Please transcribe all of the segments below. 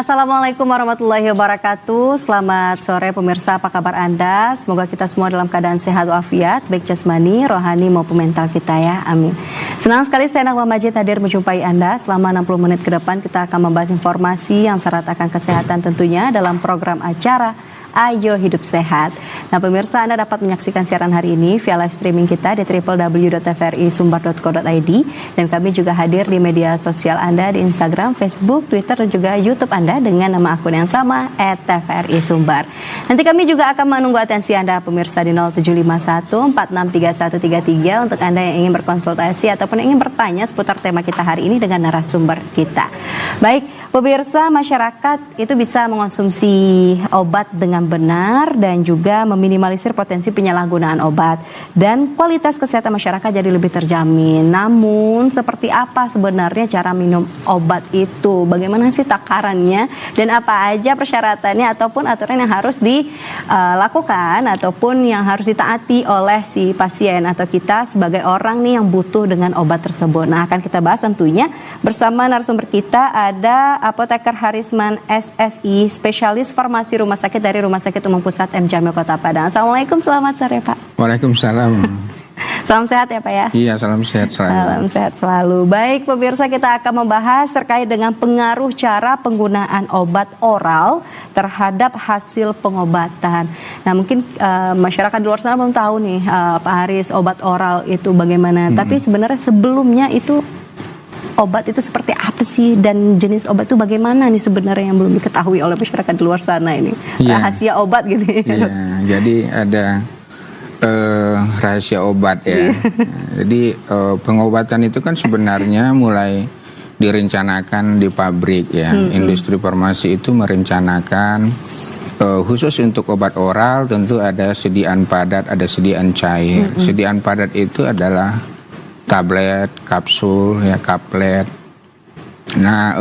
Assalamualaikum warahmatullahi wabarakatuh. Selamat sore pemirsa, apa kabar Anda? Semoga kita semua dalam keadaan sehat walafiat, baik jasmani, rohani maupun mental kita ya. Amin. Senang sekali saya Nagwa Majid hadir menjumpai Anda. Selama 60 menit ke depan kita akan membahas informasi yang syarat akan kesehatan tentunya dalam program acara Ayo Hidup Sehat. Nah pemirsa, Anda dapat menyaksikan siaran hari ini via live streaming kita di www.tvrisumbar.co.id, dan kami juga hadir di media sosial Anda di Instagram, Facebook, Twitter, dan juga YouTube Anda dengan nama akun yang sama @tvrisumbar. Nanti kami juga akan menunggu atensi Anda pemirsa di 0751463133 untuk Anda yang ingin berkonsultasi ataupun ingin bertanya seputar tema kita hari ini dengan narasumber kita. Baik pemirsa, masyarakat itu bisa mengonsumsi obat dengan benar dan juga meminimalisir potensi penyalahgunaan obat, dan kualitas kesehatan masyarakat jadi lebih terjamin. Namun seperti apa sebenarnya cara minum obat itu? Bagaimana sih takarannya dan apa aja persyaratannya ataupun aturan yang harus dilakukan ataupun yang harus ditaati oleh si pasien atau kita sebagai orang nih yang butuh dengan obat tersebut. Nah akan kita bahas tentunya bersama narasumber kita, ada Apoteker Harisman SSI, spesialis farmasi rumah sakit dari Rumah Sakit Umum Pusat M Jamil Kota Padang. Assalamualaikum, selamat sore Pak. Waalaikumsalam. Salam sehat ya Pak ya. Iya, salam sehat selalu. Salam sehat selalu. Baik pemirsa, kita akan membahas terkait dengan pengaruh cara penggunaan obat oral terhadap hasil pengobatan. Nah mungkin masyarakat di luar sana belum tahu nih Pak Haris, obat oral itu bagaimana. Tapi sebenarnya sebelumnya itu obat itu seperti apa sih, dan jenis obat itu bagaimana nih sebenarnya yang belum diketahui oleh masyarakat di luar sana ini? Rahasia obat gitu ya. Jadi ada rahasia obat ya. Jadi pengobatan itu kan sebenarnya mulai direncanakan di pabrik ya. Industri farmasi itu merencanakan khusus untuk obat oral tentu ada sediaan padat, ada sediaan cair. Sediaan padat itu adalah tablet, kapsul, ya kaplet. Nah,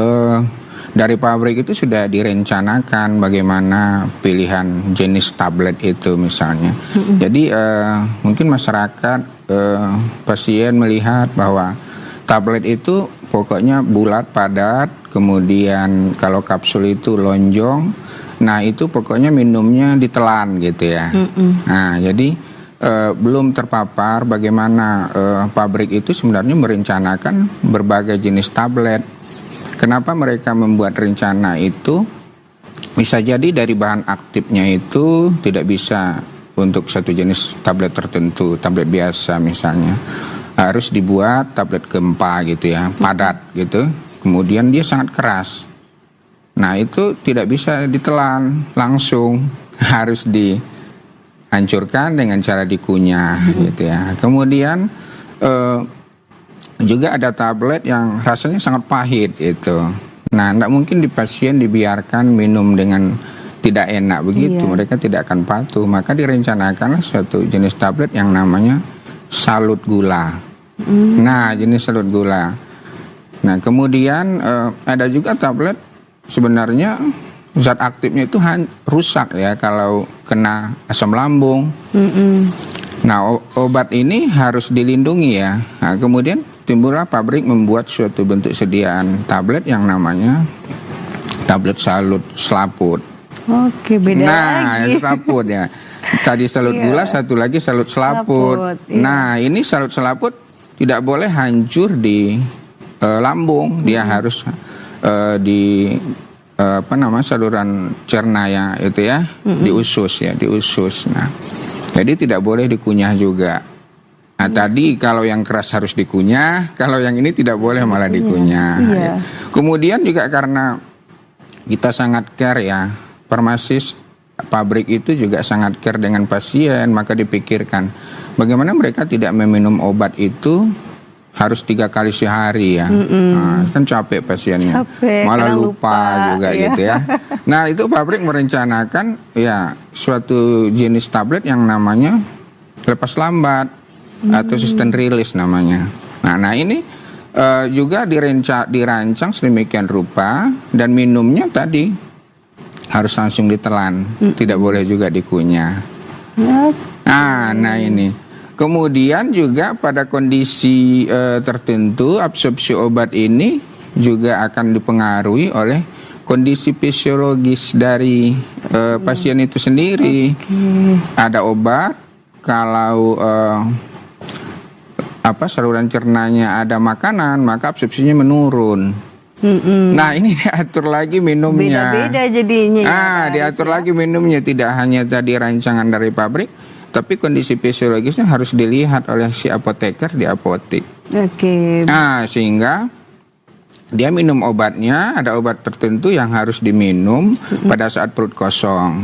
dari pabrik itu sudah direncanakan bagaimana pilihan jenis tablet itu misalnya. Jadi mungkin masyarakat, pasien melihat bahwa tablet itu pokoknya bulat padat, kemudian kalau kapsul itu lonjong. Nah itu pokoknya minumnya ditelan gitu ya. Nah jadi belum terpapar bagaimana pabrik itu sebenarnya merencanakan berbagai jenis tablet. Kenapa mereka membuat rencana itu? Bisa jadi dari bahan aktifnya itu tidak bisa untuk satu jenis tablet tertentu, tablet biasa misalnya. Harus dibuat tablet gempa gitu ya, padat gitu. Kemudian dia sangat keras. Nah itu tidak bisa ditelan langsung, harus hancurkan dengan cara dikunyah gitu ya. Kemudian juga ada tablet yang rasanya sangat pahit itu. Nah, tidak mungkin di pasien dibiarkan minum dengan tidak enak begitu. Mereka tidak akan patuh. Maka direncanakanlah suatu jenis tablet yang namanya salut gula. Nah, jenis salut gula. Nah, kemudian ada juga tablet sebenarnya zat aktifnya itu rusak ya kalau kena asam lambung. Nah obat ini harus dilindungi ya. Nah, kemudian timbullah pabrik membuat suatu bentuk sediaan tablet yang namanya tablet salut selaput. Oke, beda lagi. Nah selaput ya. Tadi salut gula, satu lagi salut selaput. Nah ini salut selaput tidak boleh hancur di lambung. Dia harus saluran cerna ya itu ya, di usus. Nah, jadi tidak boleh dikunyah juga. Nah, tadi kalau yang keras harus dikunyah, kalau yang ini tidak boleh malah dikunyah. Ya. Kemudian juga karena kita sangat care ya, farmasis pabrik itu juga sangat care dengan pasien, maka dipikirkan bagaimana mereka tidak meminum obat itu harus 3 kali sehari ya. Nah, kan capek pasiennya, malah lupa juga gitu ya. Nah itu pabrik merencanakan ya suatu jenis tablet yang namanya lepas lambat atau sustain release namanya. Nah ini juga dirancang sedemikian rupa, dan minumnya tadi harus langsung ditelan, tidak boleh juga dikunyah. Nah ini. Kemudian juga pada kondisi tertentu absorpsi obat ini juga akan dipengaruhi oleh kondisi fisiologis dari pasien itu sendiri. Ada obat kalau saluran cernanya ada makanan, maka absorpsinya menurun. Nah, ini diatur lagi minumnya. Beda-beda jadinya. Diatur lagi minumnya, tidak hanya tadi rancangan dari pabrik, tapi kondisi fisiologisnya harus dilihat oleh si apoteker di apotek. Sehingga dia minum obatnya, ada obat tertentu yang harus diminum pada saat perut kosong.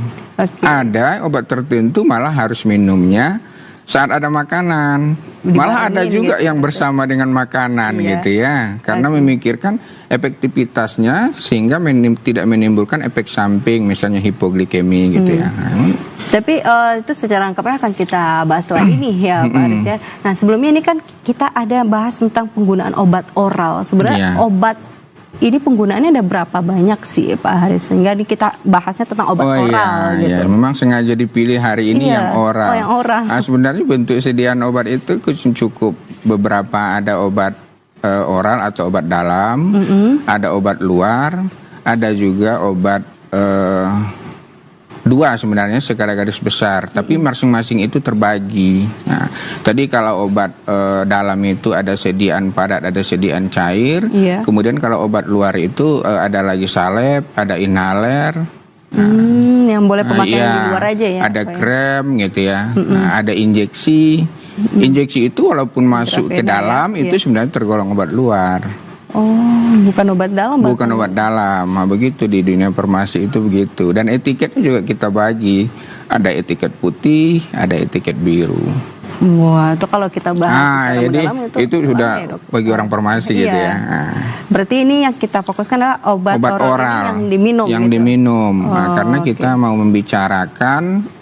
Ada obat tertentu malah harus minumnya saat ada makanan. Malah ada juga gitu, yang bersama dengan makanan gitu ya. Karena memikirkan efektivitasnya sehingga tidak menimbulkan efek samping, misalnya hipoglikemi gitu ya. Tapi itu secara lengkapnya akan kita bahas setelah ini ya Pak Aris ya. Nah, sebelumnya ini kan kita ada bahas tentang penggunaan obat oral. Sebenarnya obat ini penggunaannya ada berapa banyak sih Pak Haris? Sehingga kita bahasnya tentang obat oral gitu. Memang sengaja dipilih hari ini yang oral. Yang oral. Nah, sebenarnya bentuk sediaan obat itu cukup beberapa, ada obat oral atau obat dalam, ada obat luar, ada juga obat dua sebenarnya secara garis besar, tapi masing-masing itu terbagi. Nah, tadi kalau obat dalam itu ada sediaan padat, ada sediaan cair. Kemudian kalau obat luar itu ada lagi salep, ada inhaler. Yang boleh pemakaian di luar aja ya. Ada krem gitu ya. Ada injeksi. Injeksi itu walaupun masuk ke dalam itu sebenarnya tergolong obat luar. Bukan obat dalam. Bukan obat dalam. Nah, begitu di dunia farmasi itu begitu. Dan etiketnya juga kita bagi. Ada etiket putih, ada etiket biru. Wah, itu kalau kita bahas secara jadi mendalam itu sudah bagi orang farmasi gitu ya. Berarti ini yang kita fokuskan adalah obat oral yang diminum. Yang diminum. Karena kita mau membicarakan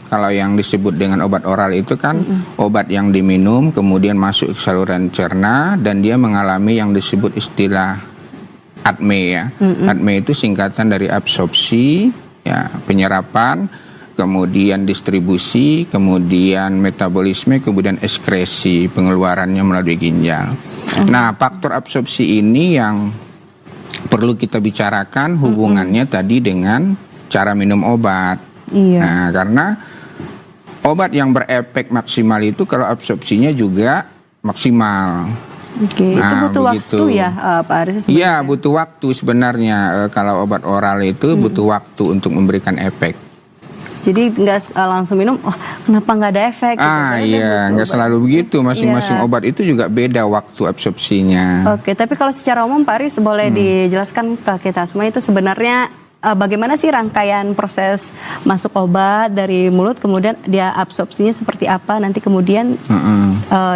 kalau yang disebut dengan obat oral itu kan obat yang diminum kemudian masuk ke saluran cerna dan dia mengalami yang disebut istilah ADME ya. ADME itu singkatan dari absorpsi, ya, penyerapan, kemudian distribusi, kemudian metabolisme, kemudian ekskresi, pengeluarannya melalui ginjal. Nah, faktor absorpsi ini yang perlu kita bicarakan hubungannya tadi dengan cara minum obat. Nah, karena obat yang berefek maksimal itu kalau absorpsinya juga maksimal. Itu butuh waktu ya Pak Aris? Iya, butuh waktu sebenarnya. Kalau obat oral itu butuh waktu untuk memberikan efek. Jadi nggak langsung minum, kenapa nggak ada efek? Nggak selalu begitu. Masing-masing obat itu juga beda waktu absorpsinya. Tapi kalau secara umum Pak Aris boleh dijelaskan ke kita semua itu sebenarnya bagaimana sih rangkaian proses masuk obat dari mulut, kemudian dia absorpsinya seperti apa, nanti kemudian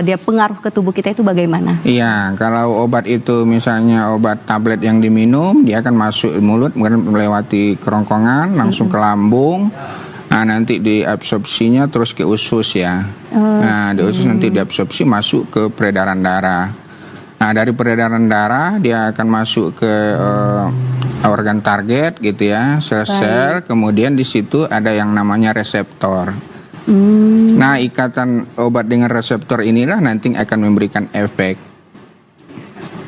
dia pengaruh ke tubuh kita itu bagaimana? Iya, kalau obat itu misalnya obat tablet yang diminum, dia akan masuk mulut, kemudian melewati kerongkongan, langsung ke lambung. Nah, nanti diabsorpsinya terus ke usus ya. Nah, di usus nanti diabsorpsi masuk ke peredaran darah. Nah, dari peredaran darah dia akan masuk ke organ target gitu ya, sel-sel. Kemudian di situ ada yang namanya reseptor. Nah, ikatan obat dengan reseptor inilah nanti akan memberikan efek.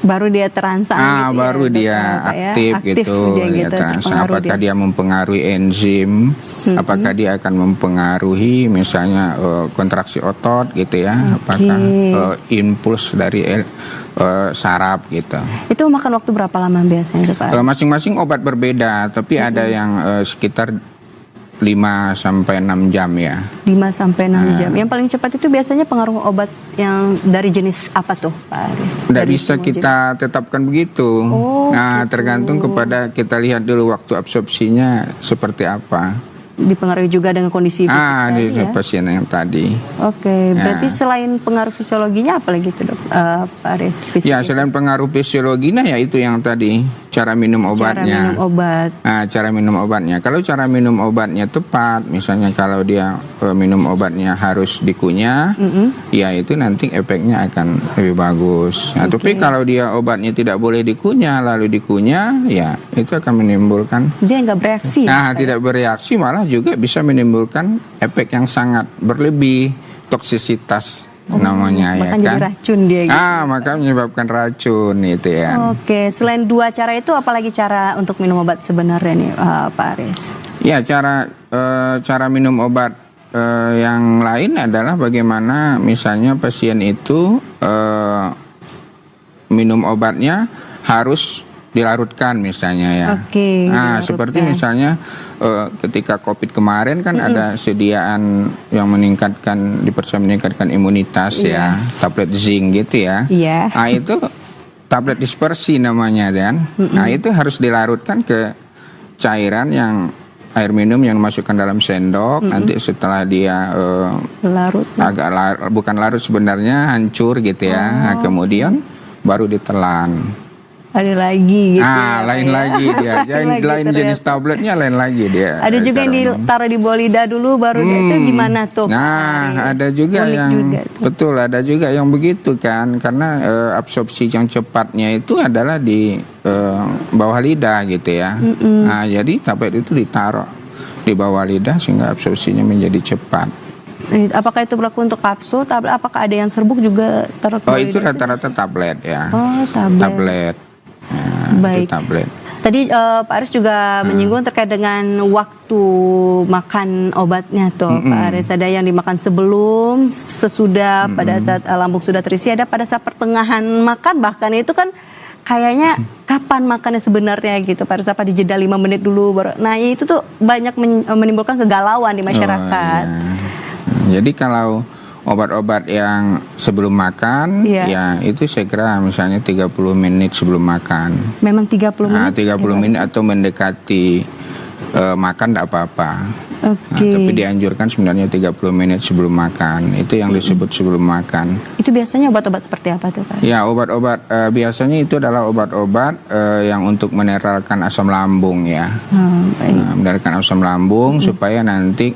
Baru dia terangsang. Baru dia aktif gitu. Dia terangsang. Apakah dia mempengaruhi enzim? Apakah dia akan mempengaruhi misalnya kontraksi otot gitu ya? Apakah impuls dari saraf gitu. Itu makan waktu berapa lama biasanya Pak? Masing-masing obat berbeda, tapi ada yang sekitar 5-6 jam ya. 5-6 jam. Yang paling cepat itu biasanya pengaruh obat yang dari jenis apa tuh Pak Aris? Tidak bisa kita tetapkan begitu. Tergantung kepada kita lihat dulu waktu absorpsinya seperti apa. Dipengaruhi juga dengan kondisi fisik di pasien yang tadi. Berarti selain pengaruh fisiologinya apa lagi itu dok, Pak Aris? Selain pengaruh fisiologinya ya itu yang tadi, cara minum obatnya. Cara minum obatnya. Kalau cara minum obatnya tepat, misalnya kalau dia minum obatnya harus dikunyah, ya itu nanti efeknya akan lebih bagus. Tapi kalau dia obatnya tidak boleh dikunyah, lalu dikunyah, ya itu akan menimbulkan. Dia nggak bereaksi. Tidak bereaksi, malah juga bisa menimbulkan efek yang sangat berlebih, toksisitas namanya ya Bahkan kan. jadi racun dia gitu. Maka menyebabkan racun itu ya. Oke, selain 2 cara itu apalagi cara untuk minum obat sebenarnya nih Pak Aris? Ya, cara minum obat yang lain adalah bagaimana misalnya pasien itu minum obatnya harus dilarutkan misalnya ya. Oke, dilarutkan. Seperti misalnya ketika COVID kemarin kan ada sediaan yang bisa meningkatkan imunitas ya, tablet zinc gitu ya. Iya. Nah itu tablet dispersi namanya kan. Nah itu harus dilarutkan ke cairan yang air minum yang dimasukkan dalam sendok. Nanti setelah dia Larut. bukan larut sebenarnya hancur gitu ya. Nah, kemudian baru ditelan. Ada lagi gitu. Lain lagi dia. Lain jenis tabletnya lain lagi dia. Ada juga yang ditaruh di bawah lidah dulu baru itu gimana tuh? Ada juga Unik yang juga betul, ada juga yang begitu kan, karena absorpsi yang cepatnya itu adalah di bawah lidah gitu ya. Nah, jadi tablet itu ditaruh di bawah lidah sehingga absorpsinya menjadi cepat. Apakah itu berlaku untuk kapsul? Apakah ada yang serbuk juga taruh? Itu rata-rata tablet ya. Tablet. Ya, Baik. itu tablet. Tadi Pak Aris juga menyinggung terkait dengan waktu makan obatnya tuh Pak Aris. Ada yang dimakan sebelum, sesudah, pada saat lambung sudah terisi, ada pada saat pertengahan makan, bahkan itu kan kayaknya kapan makannya sebenarnya gitu Pak Aris, apa di jeda 5 menit dulu baru. Nah itu tuh banyak menimbulkan kegalauan di masyarakat. Jadi kalau obat-obat yang sebelum makan, ya itu saya kira misalnya 30 menit sebelum makan. Memang 30 menit? 30 menit atau mendekati makan tidak apa-apa. Tapi dianjurkan sebenarnya 30 menit sebelum makan. Itu yang disebut sebelum makan. Itu biasanya obat-obat seperti apa tuh Pak? Ya, obat-obat biasanya itu adalah obat-obat yang untuk menetralkan asam lambung ya. Menetralkan asam lambung supaya nanti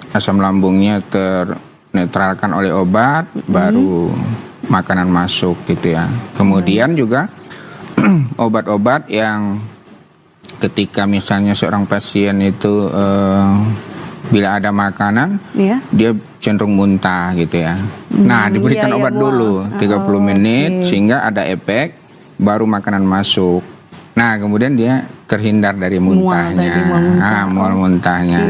asam lambungnya ternetralkan oleh obat, baru makanan masuk gitu ya. Kemudian juga obat-obat yang ketika misalnya seorang pasien itu bila ada makanan, dia cenderung muntah gitu ya. Nah, diberikan obat dulu 30 menit sehingga ada efek, baru makanan masuk. Nah, kemudian dia terhindar dari muntahnya. Mual muntahnya.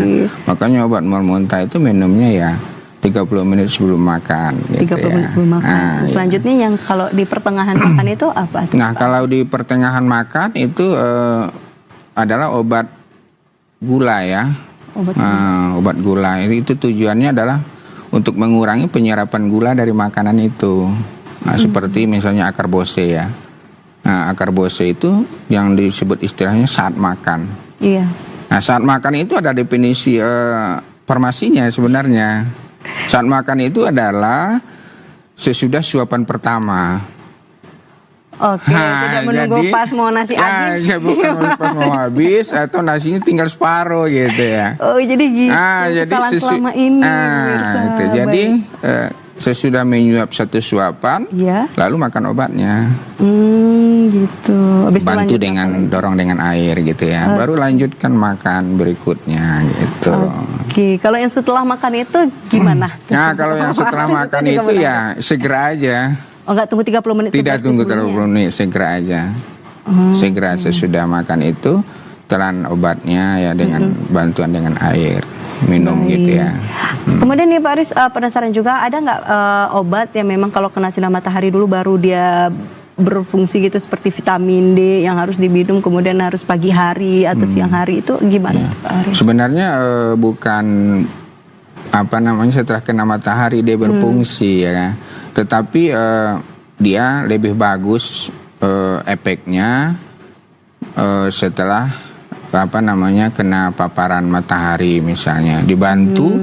Makanya obat mual muntah itu minumnya ya 30 menit sebelum makan gitu 30 menit sebelum makan. Selanjutnya yang kalau di pertengahan makan itu apa tuh? Nah, kalau di pertengahan makan itu adalah obat gula ya. Obat gula. Itu tujuannya adalah untuk mengurangi penyerapan gula dari makanan itu. Seperti misalnya akarbose ya. Nah, akarbose itu yang disebut istilahnya saat makan. Iya. Nah, saat makan itu ada definisi farmasinya sebenarnya. Saat makan itu adalah sesudah suapan pertama. Tidak menunggu pas mau nasi habis. Bukan pas mau habis atau nasinya tinggal separuh gitu ya. Jadi gitu. Jadi selama ini. Jadi sesudah menyuap satu suapan, lalu makan obatnya. Gitu. Habis bantu dorong dengan air gitu ya. Baru lanjutkan makan berikutnya gitu. Kalau yang setelah makan itu gimana? Nah, kalau yang setelah makan itu ya segera aja. Nggak tunggu 30 menit? Tidak tunggu 30 menit, segera aja. Segera sesudah makan itu telan obatnya ya dengan bantuan dengan air. Minum gitu ya. Kemudian nih Pak Aris, penasaran juga ada nggak obat yang memang kalau kena sinar matahari dulu baru dia berfungsi gitu, seperti vitamin D yang harus diminum kemudian harus pagi hari atau siang hari, itu gimana Pak Aris? Sebenarnya bukan setelah kena matahari dia berfungsi ya, tetapi dia lebih bagus efeknya setelah kena paparan matahari misalnya, dibantu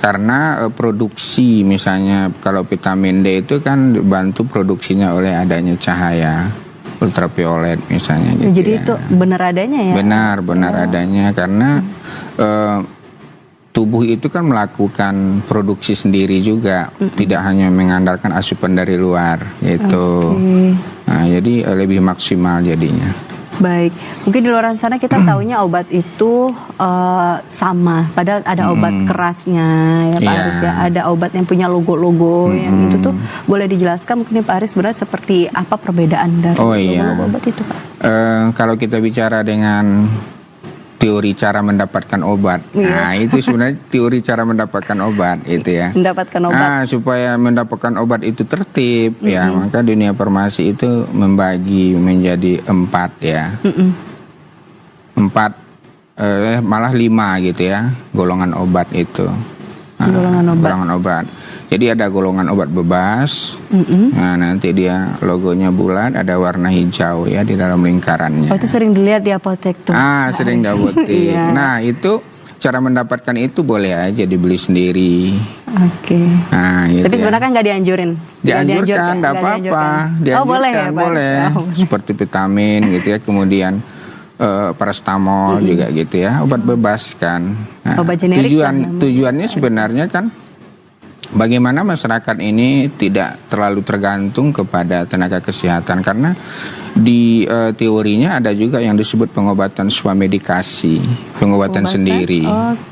karena produksi misalnya kalau vitamin D itu kan dibantu produksinya oleh adanya cahaya ultraviolet misalnya gitu. Jadi itu benar adanya ya? Benar adanya karena tubuh itu kan melakukan produksi sendiri juga, tidak hanya mengandalkan asupan dari luar gitu. Nah, jadi lebih maksimal jadinya. Baik, mungkin di luar sana kita taunya obat itu sama, padahal ada obat kerasnya ya Pak Aris ya, ada obat yang punya logo-logo yang itu tuh boleh dijelaskan mungkin Pak Aris sebenarnya seperti apa perbedaan dari logo-logo obat itu Pak? Kalau kita bicara dengan teori cara mendapatkan obat, nah itu sebenarnya teori cara mendapatkan obat itu ya. Mendapatkan obat. Supaya mendapatkan obat itu tertib ya, maka dunia farmasi itu membagi menjadi 4 ya, 4 malah 5 gitu ya golongan obat itu. Golongan obat. Jadi ada golongan obat bebas. Nah, nanti dia logonya bulat, ada warna hijau ya di dalam lingkarannya. Oh, itu sering dilihat di apotek tuh. Sering di apotek. Nah, itu cara mendapatkan itu boleh aja dibeli sendiri. Oke. Nah, gitu. Tapi sebenarnya kan nggak dianjurin. Dianjurkan, nggak apa-apa. Oh, boleh ya, boleh. Seperti vitamin gitu ya, kemudian paracetamol juga gitu ya, obat bebas kan. Nah, obat generik tujuannya sebenarnya kan bagaimana masyarakat ini tidak terlalu tergantung kepada tenaga kesehatan, karena di teorinya ada juga yang disebut pengobatan swamedikasi, pengobatan sendiri.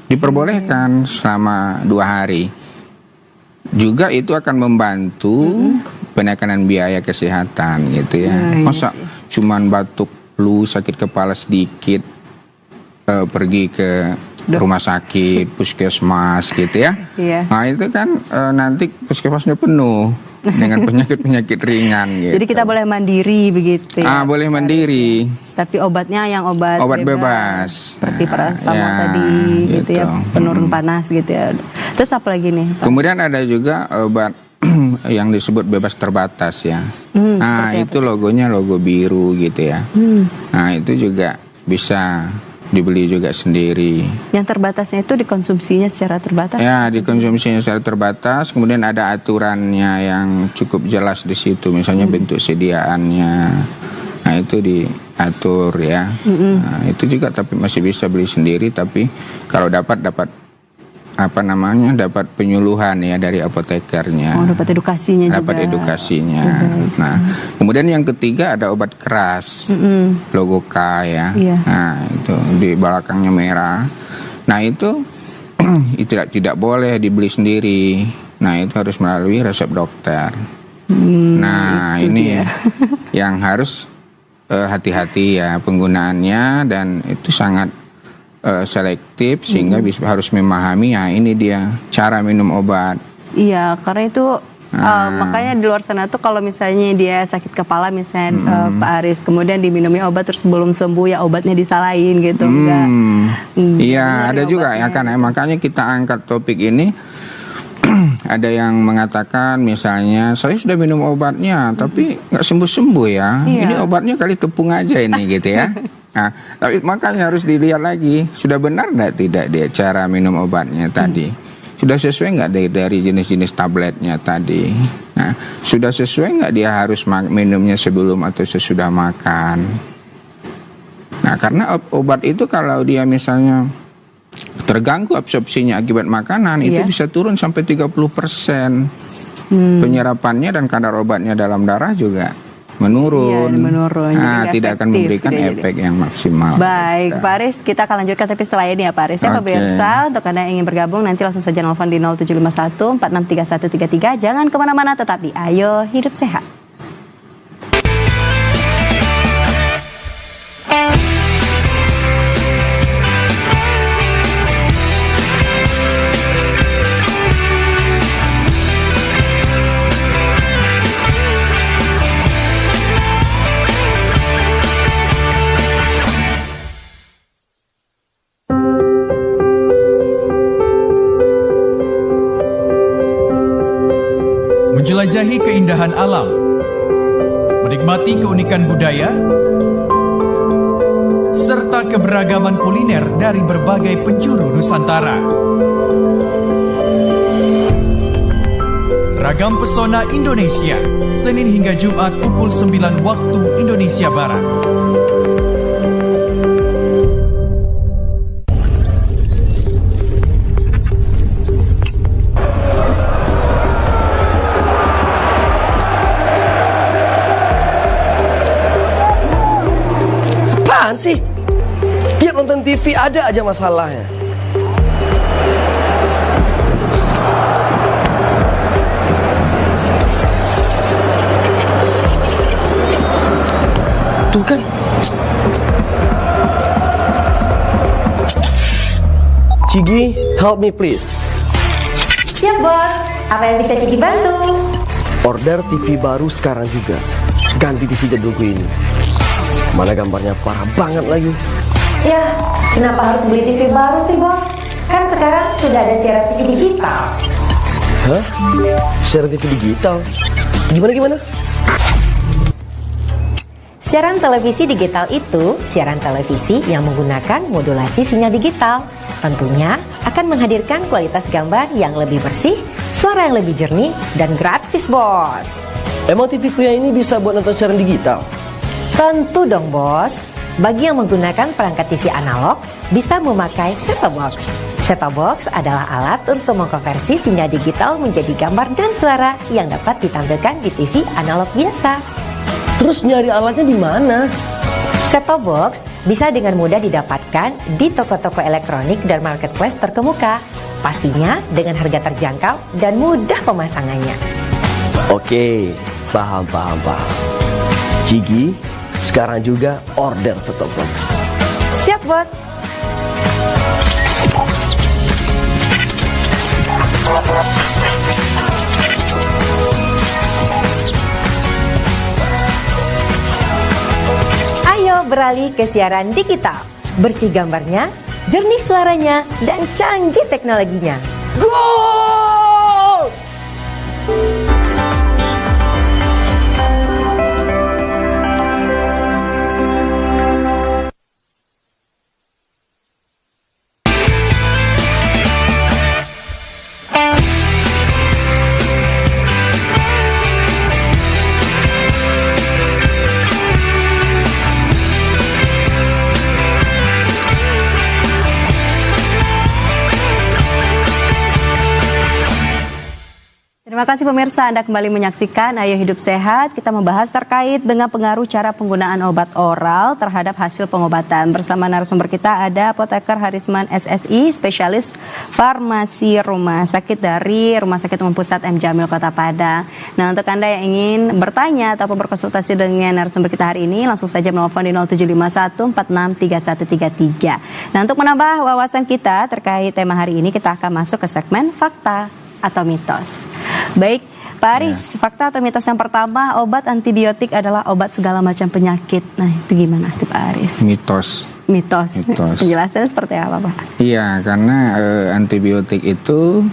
Diperbolehkan selama 2 hari. Juga itu akan membantu penekanan biaya kesehatan gitu ya. Masa cuman batuk, flu, sakit kepala sedikit, pergi ke rumah sakit, puskesmas gitu ya. Nah itu kan nanti puskesmasnya penuh dengan penyakit-penyakit ringan gitu. Jadi kita boleh mandiri begitu ya? Boleh mandiri. Tapi obatnya yang obat bebas. Seperti paracetamol tadi gitu ya, penurun panas gitu ya. Terus apa lagi nih Pak? Kemudian ada juga obat yang disebut bebas terbatas ya. Nah itu logonya logo biru gitu ya. Nah itu juga bisa dibeli juga sendiri. Yang terbatasnya itu dikonsumsinya secara terbatas? Ya, dikonsumsinya secara terbatas. Kemudian ada aturannya yang cukup jelas di situ. Misalnya bentuk sediaannya. Nah itu diatur ya. Nah, itu juga tapi masih bisa beli sendiri. Tapi kalau dapat dapat penyuluhan ya dari apotekernya. Dapat edukasinya juga. Dapat edukasinya. Nah, kemudian yang ketiga ada obat keras, logo K ya. Nah, itu di belakangnya merah. Nah, itu tidak boleh dibeli sendiri. Nah, itu harus melalui resep dokter. Nah, ini yang harus hati-hati ya penggunaannya, dan itu sangat selektif sehingga harus memahami ya ini dia cara minum obat. Iya, karena itu makanya di luar sana tuh kalau misalnya dia sakit kepala misalnya Pak Aris, kemudian diminumi obat terus belum sembuh ya obatnya disalahin gitu, enggak. Iya, ada juga ya kan, makanya kita angkat topik ini. Ada yang mengatakan misalnya saya sudah minum obatnya tapi nggak sembuh-sembuh ya. Ini obatnya kali tepung aja ini gitu ya. Nah, tapi makanya harus dilihat lagi, sudah benar tidak dia cara minum obatnya tadi, sudah sesuai nggak dari jenis-jenis tabletnya tadi. Nah, sudah sesuai nggak dia harus minumnya sebelum atau sesudah makan. Nah, karena obat itu kalau dia misalnya terganggu absorpsinya akibat makanan, itu bisa turun sampai 30%. Penyerapannya dan kadar obatnya dalam darah juga menurun. Nah, tidak akan memberikan efek yang maksimal. Baik, Pak Aris, kita akan lanjutkan tapi setelah ini ya Pak Aris. Ya, pemirsa, untuk Anda yang ingin bergabung nanti langsung saja nelfon di 0751 463133. Jangan kemana-mana, tetap di Ayo Hidup Sehat. Menjelajahi keindahan alam, menikmati keunikan budaya, serta keberagaman kuliner dari berbagai penjuru Nusantara. Ragam Pesona Indonesia, Senin hingga Jumat pukul 9 waktu Indonesia Barat. nonton TV ada aja masalahnya. Tuh kan. Cigi, help me please. Siap bos, apa yang bisa Cigi bantu? Order TV baru sekarang juga. Ganti TV jadulku ini. Mana gambarnya parah banget lagi. Ya, kenapa harus beli TV baru sih bos? Kan sekarang sudah ada siaran TV digital. Hah? Siaran TV digital? Gimana? Siaran televisi digital itu siaran televisi yang menggunakan modulasi sinyal digital. Tentunya akan menghadirkan kualitas gambar yang lebih bersih, suara yang lebih jernih, dan gratis bos. Emang TV-ku yang ini bisa buat nonton siaran digital? Tentu dong bos. Bagi yang menggunakan perangkat TV analog, bisa memakai set-top box. Set-top box adalah alat untuk mengkonversi sinyal digital menjadi gambar dan suara yang dapat ditampilkan di TV analog biasa. Terus nyari alatnya di mana? Set-top box bisa dengan mudah didapatkan di toko-toko elektronik dan marketplace terkemuka. Pastinya dengan harga terjangkau dan mudah pemasangannya. Oke, paham. Cigi, sekarang juga order set-top box. Siap bos. Ayo beralih ke siaran digital. Bersih gambarnya, jernih suaranya, dan canggih teknologinya. Gol! Terima kasih pemirsa, Anda kembali menyaksikan Ayo Hidup Sehat. Kita membahas terkait dengan pengaruh cara penggunaan obat oral terhadap hasil pengobatan. Bersama narasumber kita ada Apoteker Harisman SSI, spesialis farmasi rumah sakit dari Rumah Sakit Umum Pusat M. Jamil Kota Padang. Nah, untuk Anda yang ingin bertanya ataupun berkonsultasi dengan narasumber kita hari ini, langsung saja menelpon di 0751463133. Nah, untuk menambah wawasan kita terkait tema hari ini, kita akan masuk ke segmen Fakta atau Mitos. Baik, Pak Aris, fakta atau mitos yang pertama, obat antibiotik adalah obat segala macam penyakit. Nah, itu gimana tuh Pak Aris? Mitos. Penjelasannya seperti apa Pak? Iya, karena antibiotik itu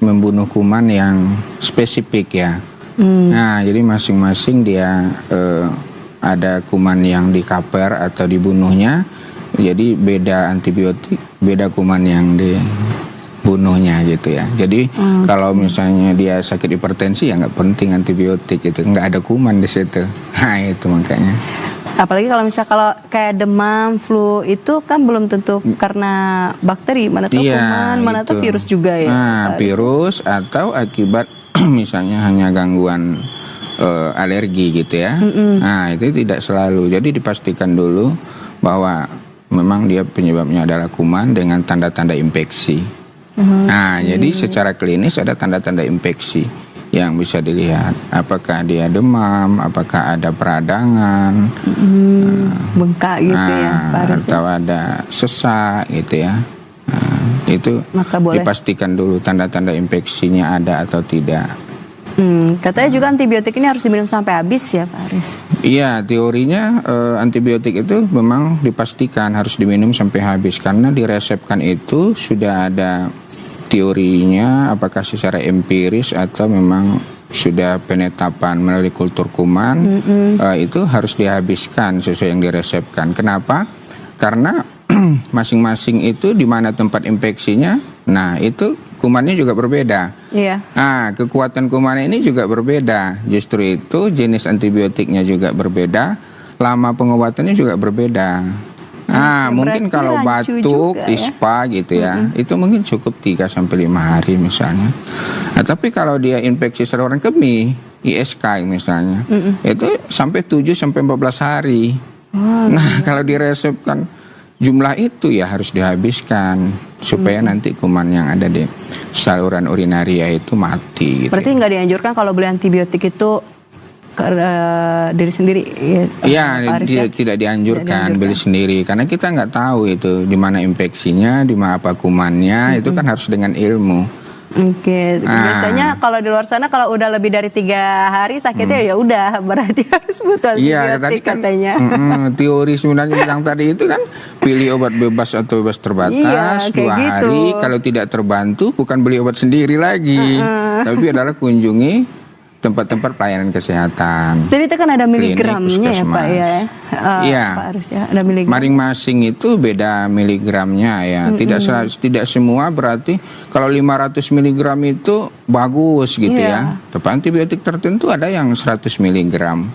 membunuh kuman yang spesifik ya. Nah, jadi masing-masing dia ada kuman yang dikaper atau dibunuhnya. Jadi beda antibiotik, beda kuman yang bunuhnya gitu ya. Jadi kalau misalnya dia sakit hipertensi ya nggak penting antibiotik itu, nggak ada kuman di situ. Nah itu makanya. Apalagi kalau kayak demam, flu itu kan belum tentu karena bakteri, mana tahu kuman, mana tahu virus juga ya. Nah virus atau akibat misalnya hanya gangguan alergi gitu ya. Nah itu tidak selalu. Jadi dipastikan dulu bahwa memang dia penyebabnya adalah kuman dengan tanda-tanda infeksi. Nah, jadi secara klinis ada tanda-tanda infeksi yang bisa dilihat. Apakah dia demam, apakah ada peradangan, bengkak gitu ya, atau ada sesak gitu ya. Nah, itu dipastikan dulu tanda-tanda infeksinya ada atau tidak. Katanya juga antibiotik ini harus diminum sampai habis ya Pak Aris? Iya, teorinya antibiotik itu memang dipastikan harus diminum sampai habis. Karena diresepkan itu sudah ada teorinya, apakah secara empiris atau memang sudah penetapan melalui kultur kuman, itu harus dihabiskan sesuai yang diresepkan. Kenapa? Karena masing-masing itu di mana tempat infeksinya, nah itu kumannya juga berbeda. Iya. Nah, kekuatan kuman ini juga berbeda. Justru itu jenis antibiotiknya juga berbeda, lama pengobatannya juga berbeda. Nah, mungkin kalau batuk, ispa gitu ya, itu mungkin cukup 3-5 hari misalnya. Nah, tapi kalau dia infeksi saluran kemih, ISK misalnya, itu sampai 7-14 hari. Nah, kalau diresepkan jumlah itu ya harus dihabiskan supaya nanti kuman yang ada di saluran urinaria itu mati gitu. Berarti nggak dianjurkan kalau beli antibiotik itu ke diri sendiri? Iya, tidak dianjurkan beli sendiri karena kita nggak tahu itu di mana infeksinya, di mana apa kumannya, itu kan harus dengan ilmu. Oke, biasanya kalau di luar sana kalau udah lebih dari 3 hari sakitnya ya udah berarti harus butuh antibiotik tadi kan, katanya. Teori sebenarnya yang tadi itu kan pilih obat bebas atau bebas terbatas 2 hari. Kalau tidak terbantu bukan beli obat sendiri lagi, tapi adalah kunjungi tempat-tempat pelayanan kesehatan. Tapi itu kan ada miligramnya ya Pak ya? Iya. Pak Aris ya, ada miligram. Masing-masing itu beda miligramnya ya. Tidak semua berarti kalau 500 miligram itu bagus gitu ya. Tapi antibiotik tertentu ada yang 100 miligram.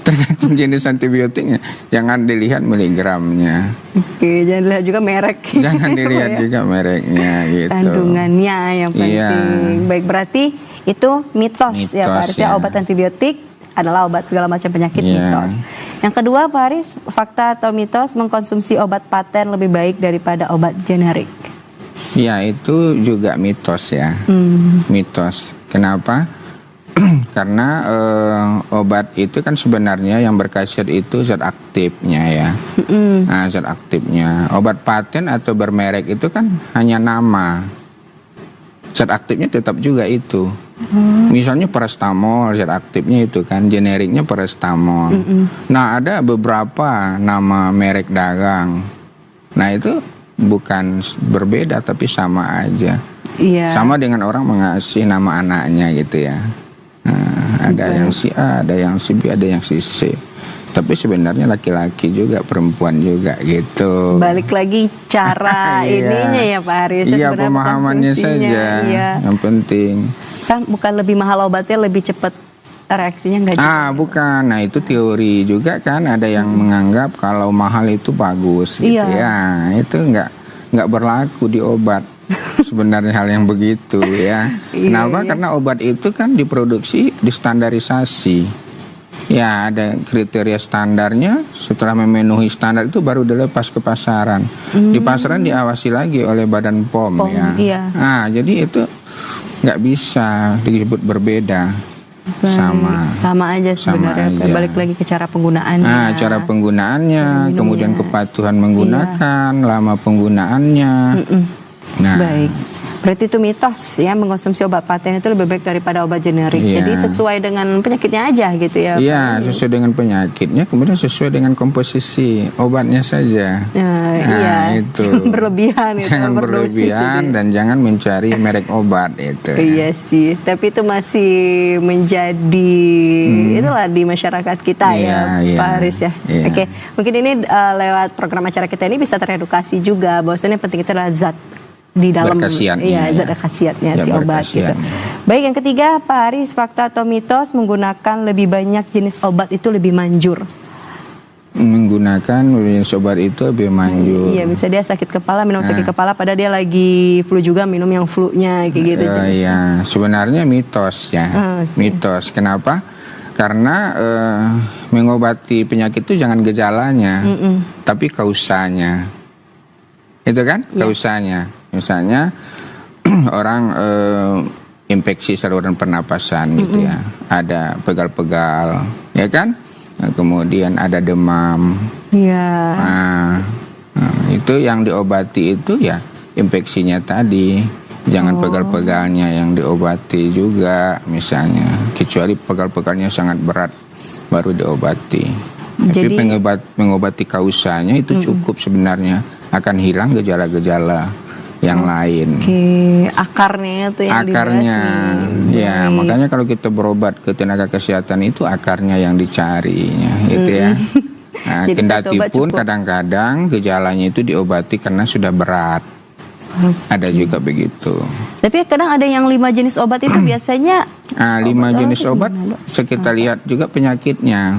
Tergantung jenis antibiotiknya. Jangan dilihat miligramnya. Oke, jangan dilihat juga merek. Jangan dilihat juga mereknya gitu. Kandungannya yang penting. Baik, berarti itu mitos ya Pak Aris ya. Obat antibiotik adalah obat segala macam penyakit, mitos. Yang kedua Pak Aris, fakta atau mitos mengkonsumsi obat paten lebih baik daripada obat generik? Ya, itu juga mitos ya. Mitos. Kenapa? Karena obat itu kan sebenarnya yang berkhasiat itu zat aktifnya ya. Nah, zat aktifnya. Obat paten atau bermerek itu kan hanya nama. Zat aktifnya tetap juga itu. Misalnya paracetamol, zat aktifnya itu kan, generiknya paracetamol. Nah, ada beberapa nama merek dagang. Nah, itu bukan berbeda tapi sama aja. Sama dengan orang mengasih nama anaknya gitu ya. Nah, ada yang si A, ada yang si B, ada yang si C. Tapi sebenarnya laki-laki juga, perempuan juga gitu. Balik lagi cara ininya ya Pak Aris. Iya, pemahamannya saja yang penting. Kan bukan lebih mahal obatnya, lebih cepat reaksinya nggak? Bukan. Nah, itu teori juga kan. Ada yang menganggap kalau mahal itu bagus gitu ya. Itu nggak berlaku di obat. Sebenarnya hal yang begitu ya. Kenapa? Karena obat itu kan diproduksi, distandarisasi. Ya, ada kriteria standarnya. Setelah memenuhi standar itu baru dilepas ke pasaran. Di pasaran diawasi lagi oleh Badan POM ya. Nah, jadi itu nggak bisa disebut berbeda. Sama aja sebenarnya. Balik lagi ke cara penggunaannya. Nah, cara penggunaannya, kemudian kepatuhan menggunakan, lama penggunaannya. Nah, baik. Berarti itu mitos ya, mengkonsumsi obat paten itu lebih baik daripada obat generik. Jadi sesuai dengan penyakitnya aja gitu ya. Iya, sesuai dengan penyakitnya, kemudian sesuai dengan komposisi obatnya saja. Itu. Jangan berlebihan itu. Jangan berlebihan dan jangan mencari merek obat itu. Iya sih, tapi itu masih menjadi itulah di masyarakat kita Pak Aris ya. Oke, mungkin ini lewat program acara kita ini bisa teredukasi juga bahwasanya penting itu adalah zat di dalam zat khasiatnya si obat gitu. Baik, yang ketiga Pak Aris, fakta atau mitos menggunakan lebih banyak jenis obat itu lebih manjur? Menggunakan jenis obat itu lebih manjur. Iya, bisa dia sakit kepala minum sakit kepala padahal dia lagi flu juga minum yang flu-nya kayak gitu. Iya, sebenarnya mitos ya. Mitos. Kenapa? Karena mengobati penyakit itu jangan gejalanya, tapi kausanya. Itu kan kausanya. Misalnya orang infeksi saluran pernapasan gitu ya, ada pegal-pegal, ya kan? Nah, kemudian ada demam. Nah, itu yang diobati itu ya infeksinya tadi. Jangan pegal-pegalnya yang diobati juga misalnya, kecuali pegal-pegalnya sangat berat baru diobati. Tapi mengobati kausanya itu cukup sebenarnya, akan hilang gejala-gejala yang lain. Akarnya itu yang ya, makanya kalau kita berobat ke tenaga kesehatan itu akarnya yang dicarinya, gitu ya. Nah, kendati pun kadang-kadang gejalanya itu diobati karena sudah berat. Ada juga begitu. Tapi kadang ada yang 5 jenis obat itu biasanya. 5 jenis obat, kita lihat juga penyakitnya.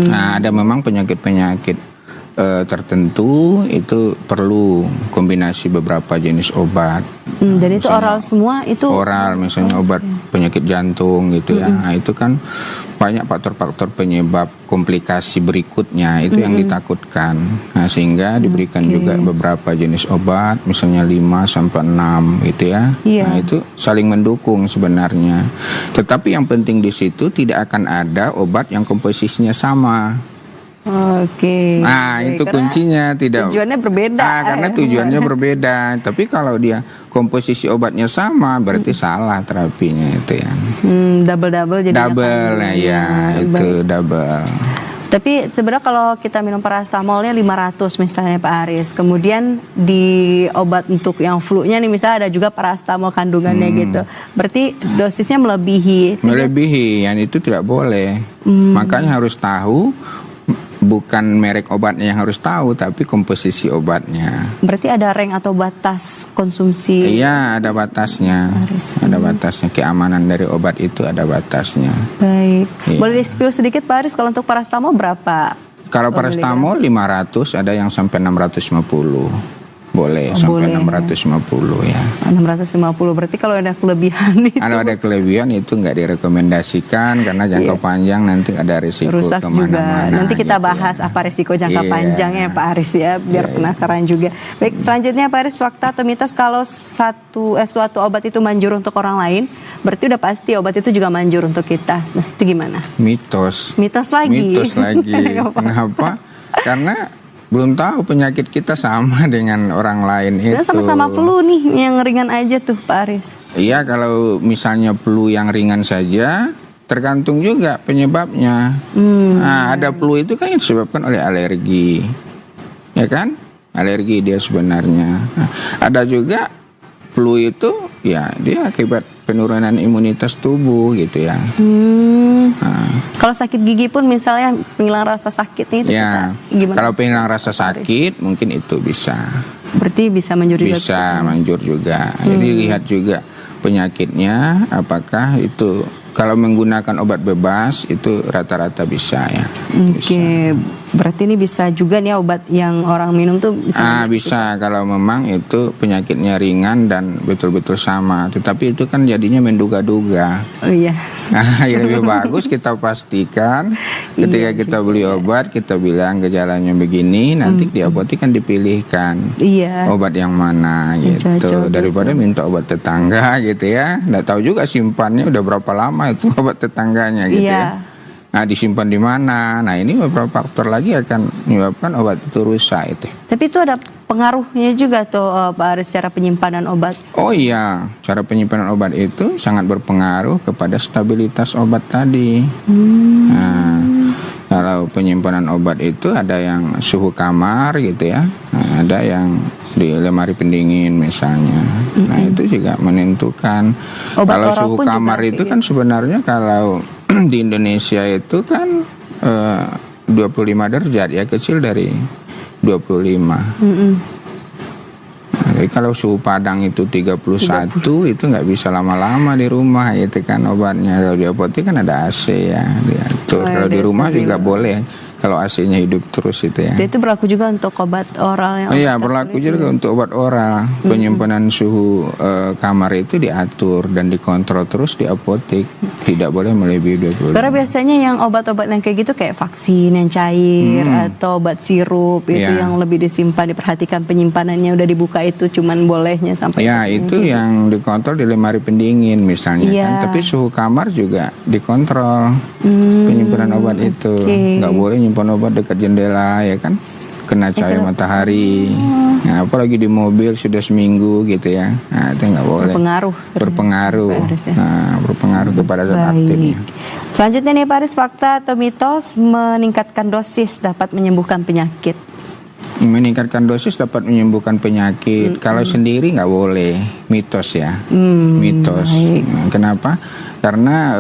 Nah, ada memang penyakit-penyakit tertentu itu perlu kombinasi beberapa jenis obat. Jadi itu oral semua itu? Oral, misalnya obat penyakit jantung gitu ya. Nah, itu kan banyak faktor-faktor penyebab komplikasi berikutnya itu yang ditakutkan. Nah, sehingga diberikan juga beberapa jenis obat, misalnya 5 sampai 6 gitu ya. Nah, itu saling mendukung sebenarnya. Tetapi yang penting di situ tidak akan ada obat yang komposisinya sama. Oke. Nah, itu kuncinya, tidak. Tujuannya berbeda. Karena tujuannya berbeda. Tapi kalau dia komposisi obatnya sama, berarti salah terapinya itu ya. Double jadi double, nah ya itu double. Tapi sebenarnya kalau kita minum paracetamolnya 500 misalnya Pak Aris, kemudian di obat untuk yang flu-nya nih misalnya ada juga paracetamol kandungannya gitu. Berarti dosisnya melebihi. Melebihi, yang itu tidak boleh. Makanya harus tahu, bukan merek obatnya yang harus tahu, tapi komposisi obatnya. Berarti ada rank atau batas konsumsi? Iya, ada batasnya. Ada batasnya. Keamanan dari obat itu ada batasnya. Baik. Iya. Boleh di-spill sedikit Pak Aris, kalau untuk paracetamol berapa? Kalau paracetamol 500, ada yang sampai 650. Boleh, sampai 650 ya. 650, berarti kalau ada kelebihan itu. Kalau ada kelebihan itu nggak direkomendasikan karena jangka panjang nanti ada risiko rusak kemana-mana. juga. Nanti kita gitu bahas ya. apa risiko jangka panjangnya Pak Aris ya, biar penasaran juga. Baik, selanjutnya Pak Aris, fakta atau mitos kalau suatu obat itu manjur untuk orang lain, berarti udah pasti obat itu juga manjur untuk kita. Nah, itu gimana? Mitos. Mitos lagi. Mitos lagi. Kenapa? Karena belum tahu penyakit kita sama dengan orang lain itu. Sama-sama flu nih, yang ringan aja tuh Pak Aris. Iya, kalau misalnya flu yang ringan saja, tergantung juga penyebabnya. Nah, ada flu itu kan yang disebabkan oleh alergi, ya kan? Alergi dia sebenarnya. Nah, ada juga flu itu, ya dia akibat penurunan imunitas tubuh gitu ya. Kalau sakit gigi pun misalnya penghilang rasa sakitnya itu Ya, kita gimana? kalau penghilang rasa sakit mungkin itu bisa. Berarti bisa manjur juga. Bisa manjur juga. Jadi lihat juga penyakitnya, apakah itu kalau menggunakan obat bebas itu rata-rata bisa ya. Oke, berarti ini bisa juga nih obat yang orang minum tuh bisa. Bisa kalau memang itu penyakitnya ringan dan betul-betul sama. Tetapi itu kan jadinya menduga-duga. Oh iya. Nah, yang lebih bagus kita pastikan ketika kita beli obat, kita bilang gejalanya begini, nanti di apotek kan dipilihkan obat yang mana gitu. Daripada minta obat tetangga gitu ya. Nggak tahu juga simpannya udah berapa lama itu obat tetangganya gitu ya. Nah, disimpan di mana? Nah, ini beberapa faktor lagi akan menyebabkan obat itu rusak itu. Tapi itu ada pengaruhnya juga tuh Pak Aris, cara penyimpanan obat. Oh iya, cara penyimpanan obat itu sangat berpengaruh kepada stabilitas obat tadi. Nah, kalau penyimpanan obat itu ada yang suhu kamar gitu ya, nah, ada yang di lemari pendingin misalnya. Nah, itu juga menentukan. Obat kalau oral suhu pun kamar juga itu kan sebenarnya kalau di Indonesia itu kan 25 derajat ya, kecil dari 25. Jadi kalau suhu Padang itu 31 itu nggak bisa lama-lama di rumah itu kan obatnya. Kalau di apotek kan ada AC ya diatur. Kalau di rumah juga boleh kalau AC-nya hidup terus itu ya. Dan itu berlaku juga untuk obat oral yang. Iya, berlaku juga untuk obat oral. Penyimpanan suhu kamar itu diatur dan dikontrol terus di apotek. Tidak boleh melebihi 20. Karena biasanya yang obat-obat yang kayak gitu kayak vaksin yang cair atau obat sirup itu yang lebih disimpan, diperhatikan penyimpanannya, udah dibuka itu cuman bolehnya sampai. Ya, itu gitu. yang dikontrol di lemari pendingin misalnya kan. Tapi suhu kamar juga dikontrol penyimpanan obat itu. Nggak boleh nyimpan obat dekat jendela ya kan, kena cahaya matahari. Nah, apalagi di mobil sudah seminggu gitu ya. Nah, itu nggak boleh. Berpengaruh. Nah, berpengaruh kepada zat aktifnya. Selanjutnya nih Pak Aris, fakta atau mitos meningkatkan dosis dapat menyembuhkan penyakit? Meningkatkan dosis dapat menyembuhkan penyakit. Kalau sendiri nggak boleh, mitos ya, mitos. Nah, kenapa? Karena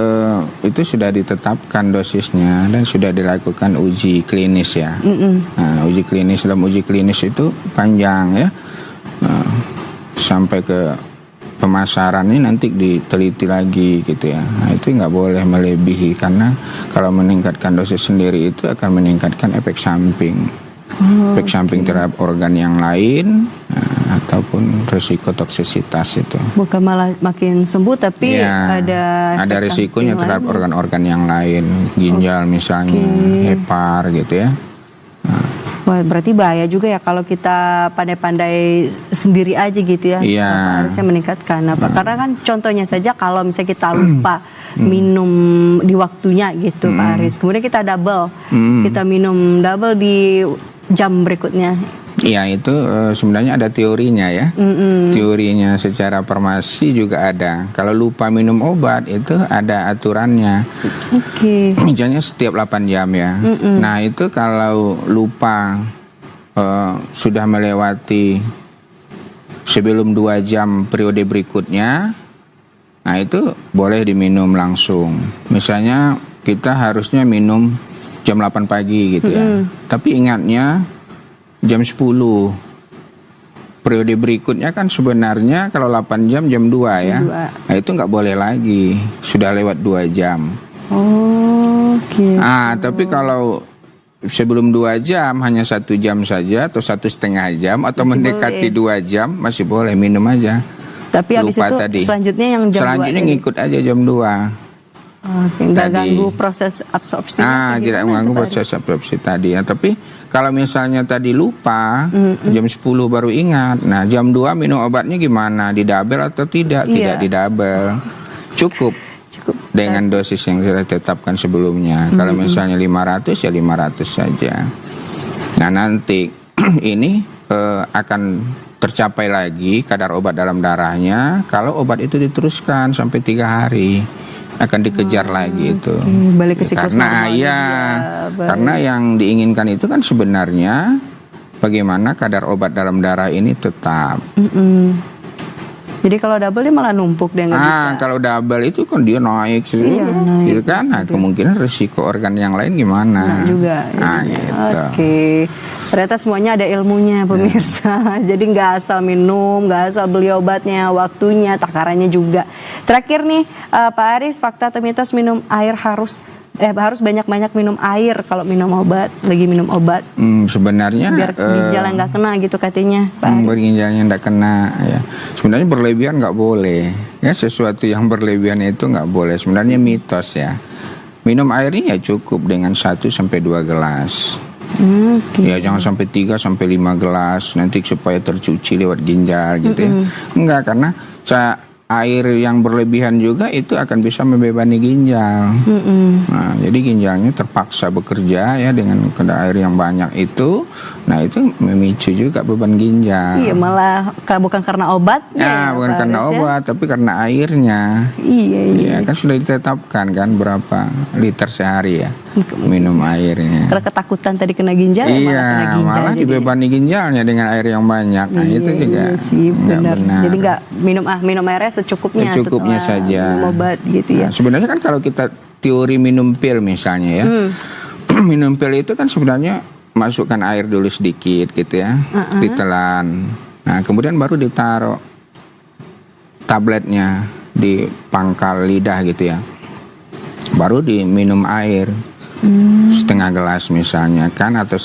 itu sudah ditetapkan dosisnya dan sudah dilakukan uji klinis ya. Nah, uji klinis, dalam uji klinis itu panjang ya, sampai ke pemasaran ini nanti diteliti lagi gitu ya. Nah, itu nggak boleh melebihi karena kalau meningkatkan dosis sendiri itu akan meningkatkan efek samping. efek samping terhadap organ yang lain, ataupun risiko toksisitas itu. Bukan malah makin sembuh, tapi Ya, ada ada efek risikonya samping terhadap lain. organ-organ yang lain, ginjal misalnya, hepar gitu ya. Wah, berarti bahaya juga ya kalau kita pandai-pandai sendiri aja gitu ya. Iya. Harusnya meningkatkan apa? Karena kan contohnya saja kalau misalnya kita lupa minum di waktunya gitu, Pak Aris. Kemudian kita double, kita minum double di jam berikutnya. Iya, itu sebenarnya ada teorinya ya. Teorinya secara farmasi juga ada. Kalau lupa minum obat itu ada aturannya. Oke. Misalnya setiap 8 jam ya. Nah itu kalau lupa sudah melewati sebelum 2 jam periode berikutnya, nah itu boleh diminum langsung. Misalnya kita harusnya minum jam 8 pagi gitu ya. Tapi ingatnya jam 10. Periode berikutnya kan sebenarnya kalau 8 jam, jam 2 ya. Nah itu nggak boleh lagi. Sudah lewat 2 jam. Oke. Tapi kalau sebelum 2 jam hanya 1 jam saja atau 1,5 jam atau Masih mendekati 2 jam masih boleh minum aja. Tapi habis Lupa itu tadi. selanjutnya yang jam 2 Selanjutnya tadi. ngikut aja jam 2. Oke, nggak Tadi. ganggu proses absorpsi. Tidak mengganggu proses absorpsi tadi ya. Tapi kalau misalnya tadi lupa, jam 10 baru ingat. Nah, jam 2 minum obatnya gimana? Didabel atau tidak? Iya. Tidak didabel. Cukup Cukup. dengan dosis yang sudah ditetapkan sebelumnya. Kalau misalnya 500 ya 500 saja. Nah, nanti ini akan tercapai lagi kadar obat dalam darahnya kalau obat itu diteruskan sampai 3 hari. Akan dikejar lagi itu. Balik ke siklus Karena normal ya, dia, karena yang diinginkan itu kan sebenarnya bagaimana kadar obat dalam darah ini tetap. Jadi kalau double dia malah numpuk, dia nggak bisa. Kalau double itu kan dia naik Iya, naik gitu kan. Nah, kemungkinan risiko organ yang lain gimana? Nah, juga. Nah, gitu. Oke. Ternyata semuanya ada ilmunya, pemirsa. Jadi nggak asal minum, nggak asal beli obatnya, waktunya, takarannya juga. Terakhir nih, Pak Aris, fakta atau mitos harus banyak-banyak minum air kalau minum obat, lagi minum obat. Sebenarnya Biar ginjalnya nggak kena gitu katanya, Pak Aris. biar ginjalnya nggak kena ya. Sebenarnya berlebihan nggak boleh ya, sesuatu yang berlebihan itu nggak boleh. Sebenarnya mitos ya. Minum airnya ya cukup dengan 1 sampai 2 gelas. Ya jangan sampai 3 sampai 5 gelas nanti supaya tercuci lewat ginjal gitu ya. Enggak, karena air yang berlebihan juga itu akan bisa membebani ginjal. Nah, jadi ginjalnya terpaksa bekerja ya dengan kadar air yang banyak itu. Nah, itu memicu juga beban ginjal. Iya, malah bukan karena obatnya. Ya, bukan Pak karena Aris, ya. obat, tapi karena airnya. Iya. Ya, kan sudah ditetapkan kan berapa liter sehari ya minum airnya. Karena ketakutan tadi kena ginjal, ya malah kena Iya, ginjal. malah jadi. dibebani ginjalnya dengan air yang banyak. Nah, itu juga Iya sih, nggak benar. Jadi nggak minum airnya secukupnya. Secukupnya setelah saja. minum obat gitu ya. Nah, sebenarnya kan kalau kita teori minum pil misalnya ya, minum pil itu kan sebenarnya masukkan air dulu sedikit gitu ya, ditelan. Nah, kemudian baru ditaruh tabletnya di pangkal lidah gitu ya. Baru diminum air. Setengah gelas misalnya kan, atau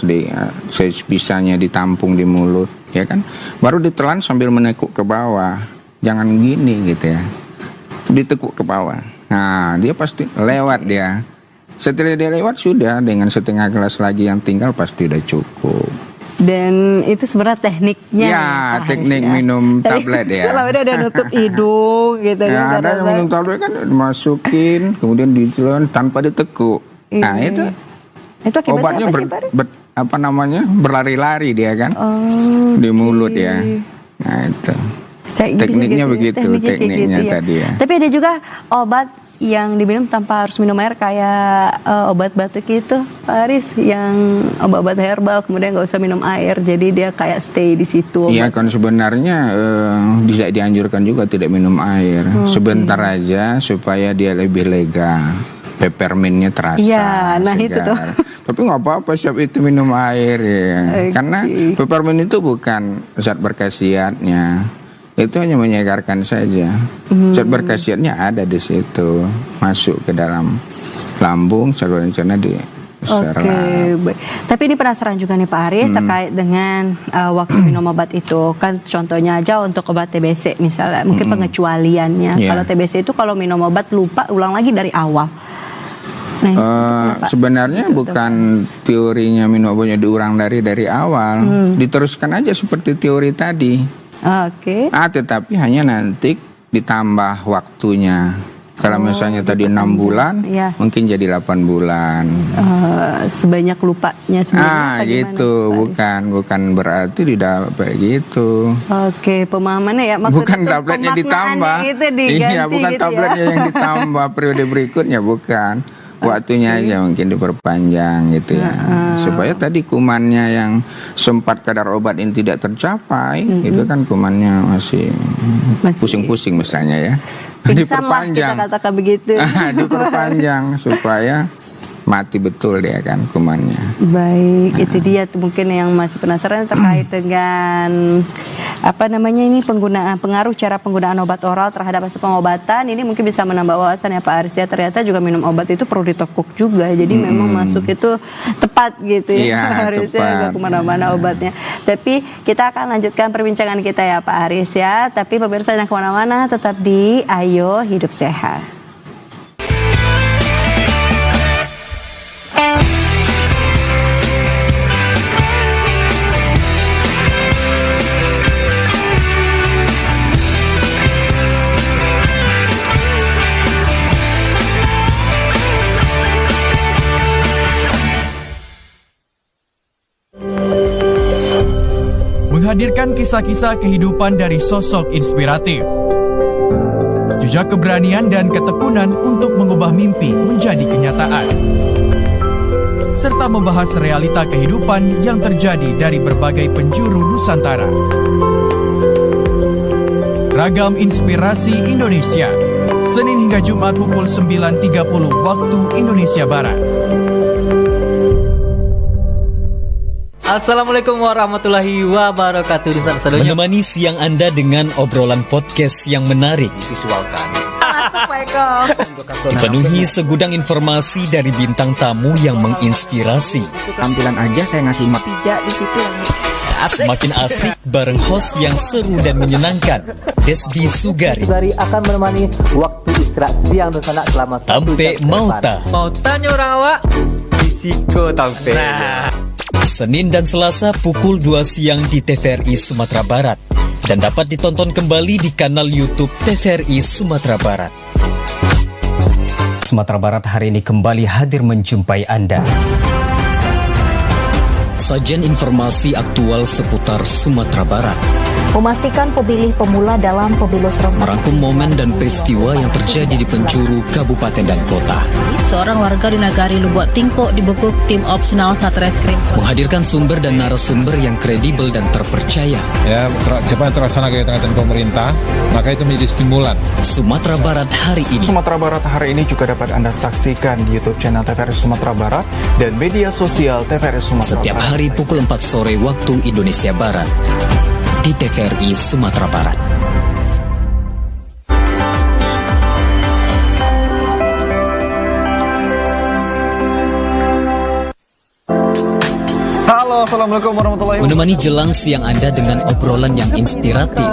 sebisanya ditampung di mulut ya kan, baru ditelan sambil menekuk ke bawah, jangan gini gitu ya, ditekuk ke bawah. Nah, dia pasti lewat dia. Setelah dia lewat sudah dengan setengah gelas lagi yang tinggal pasti udah cukup. Dan itu sebenarnya tekniknya. Ya, Pak teknik Haris, minum tablet ya. Selama ini ada nutup hidung gitu Ya, kan. ada yang minum tablet kan masukin kemudian ditelan tanpa ditekuk. Nah, itu akibatnya obatnya apa sih, Pak Aris? berlari-lari dia kan di mulut ya. Nah, itu. Tekniknya begitu, tekniknya gitu, tadi ya. Tapi ada juga obat yang diminum tanpa harus minum air, kayak obat batuk itu, Pak Aris, yang obat-obat herbal kemudian nggak usah minum air, jadi dia kayak stay di situ. Iya, kan sebenarnya tidak dianjurkan juga tidak minum air. Sebentar aja supaya dia lebih lega. Peppermintnya terasa. Iya, nah itu tuh. Tapi nggak apa-apa siap itu minum air ya. Karena peppermint itu bukan zat berkhasiatnya. Itu hanya menyegarkan saja. Zat berkhasiatnya ada di situ, masuk ke dalam lambung, saluran cerna secara Baik. Tapi ini penasaran juga nih Pak Aris terkait dengan waktu minum obat itu. Kan contohnya aja untuk obat TBC misalnya, mungkin pengecualiannya. Yeah. Kalau TBC itu kalau minum obat lupa ulang lagi dari awal. Nah, itu kenapa? Sebenarnya bukan teorinya minum obatnya diulang dari awal, diteruskan aja seperti teori tadi. Oke. Tetapi hanya nanti ditambah waktunya. Kalau misalnya tadi 6 bulan, Iya. mungkin jadi 8 bulan. Sebanyak lupanya sebenarnya. apa gimana, Gitu, Pak Aris? bukan berarti didapat gitu. Oke, pemahamannya ya maksudnya Bukan tuh tabletnya ditambah. pemaknaannya itu diganti Iya, bukan gitu tabletnya ya. yang ditambah periode berikutnya, bukan. Waktunya aja mungkin diperpanjang gitu ya. Supaya tadi kumannya yang sempat kadar obat ini tidak tercapai, itu kan kumannya masih pusing-pusing misalnya ya. Pingsan lah kita katakan begitu. Diperpanjang supaya mati betul dia kan kumannya. Baik, itu dia tuh mungkin yang masih penasaran terkait dengan pengaruh cara penggunaan obat oral terhadap hasil pengobatan. Ini mungkin bisa menambah wawasan ya Pak Aris ya. Ternyata juga minum obat itu perlu ditekuk juga. Jadi memang masuk itu tepat gitu ya. Iya, Harusnya tepat. nggak kemana-mana obatnya. Tapi kita akan lanjutkan perbincangan kita ya Pak Aris ya. Tapi pemirsa jangan kemana-mana, tetap di Ayo Hidup Sehat. Menghadirkan kisah-kisah kehidupan dari sosok inspiratif. Jejak keberanian dan ketekunan untuk mengubah mimpi menjadi kenyataan. Serta membahas realita kehidupan yang terjadi dari berbagai penjuru Nusantara. Ragam Inspirasi Indonesia, Senin hingga Jumat pukul 9.30 waktu Indonesia Barat. Assalamualaikum warahmatullahi wabarakatuh. Selanjutnya Menemani siang Anda dengan obrolan podcast yang menarik. Dipenuhi segudang informasi dari bintang tamu yang menginspirasi. Tampilan aja saya ngasih mak. Semakin asik bareng host yang seru dan menyenangkan, Desbi Sugari. Sugari akan menemani waktu istirahat siang dan sanak selama 1 Tampe jam. Mauta. Mau tanya orang awak? Risiko Tampe. Senin dan Selasa pukul 2 siang di TVRI Sumatera Barat. Dan dapat ditonton kembali di kanal YouTube TVRI Sumatera Barat. Sumatera Barat hari ini kembali hadir menjumpai Anda. Sajian informasi aktual seputar Sumatera Barat. Memastikan pemilih pemula dalam pemilu serentak. Merangkum momen dan peristiwa yang terjadi di penjuru kabupaten dan kota. Seorang warga di Nagari Lubuak Tingkok dibekuk tim opsional Satreskrim. Menghadirkan sumber dan narasumber yang kredibel dan terpercaya. Ya, siapa yang terlaksana kegiatan pemerintah, maka itu menjadi stimulan. Sumatera Barat hari ini. Sumatera Barat hari ini juga dapat Anda saksikan di YouTube channel TVRI Sumatera Barat dan media sosial TVRI Sumatera Setiap Barat. hari pukul 4 sore waktu Indonesia Barat. Di TVRI Sumatera Barat. Halo, Assalamualaikum warahmatullahi wabarakatuh. Menemani jelang siang Anda dengan obrolan yang inspiratif.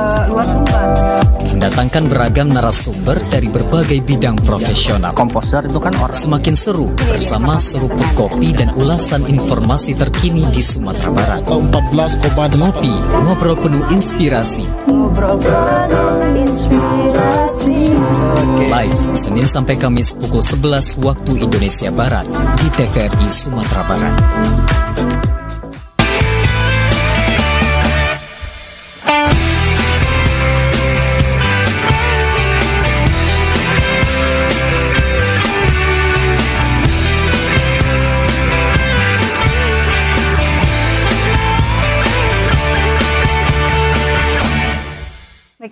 Mendatangkan beragam narasumber dari berbagai bidang profesional. Komposer itu kan orang. Semakin seru bersama seruput kopi dan ulasan informasi terkini di Sumatera Barat. 14,8 Ngopi, ngobrol penuh inspirasi. Live Senin sampai Kamis pukul 11 waktu Indonesia Barat di TVRI Sumatera Barat.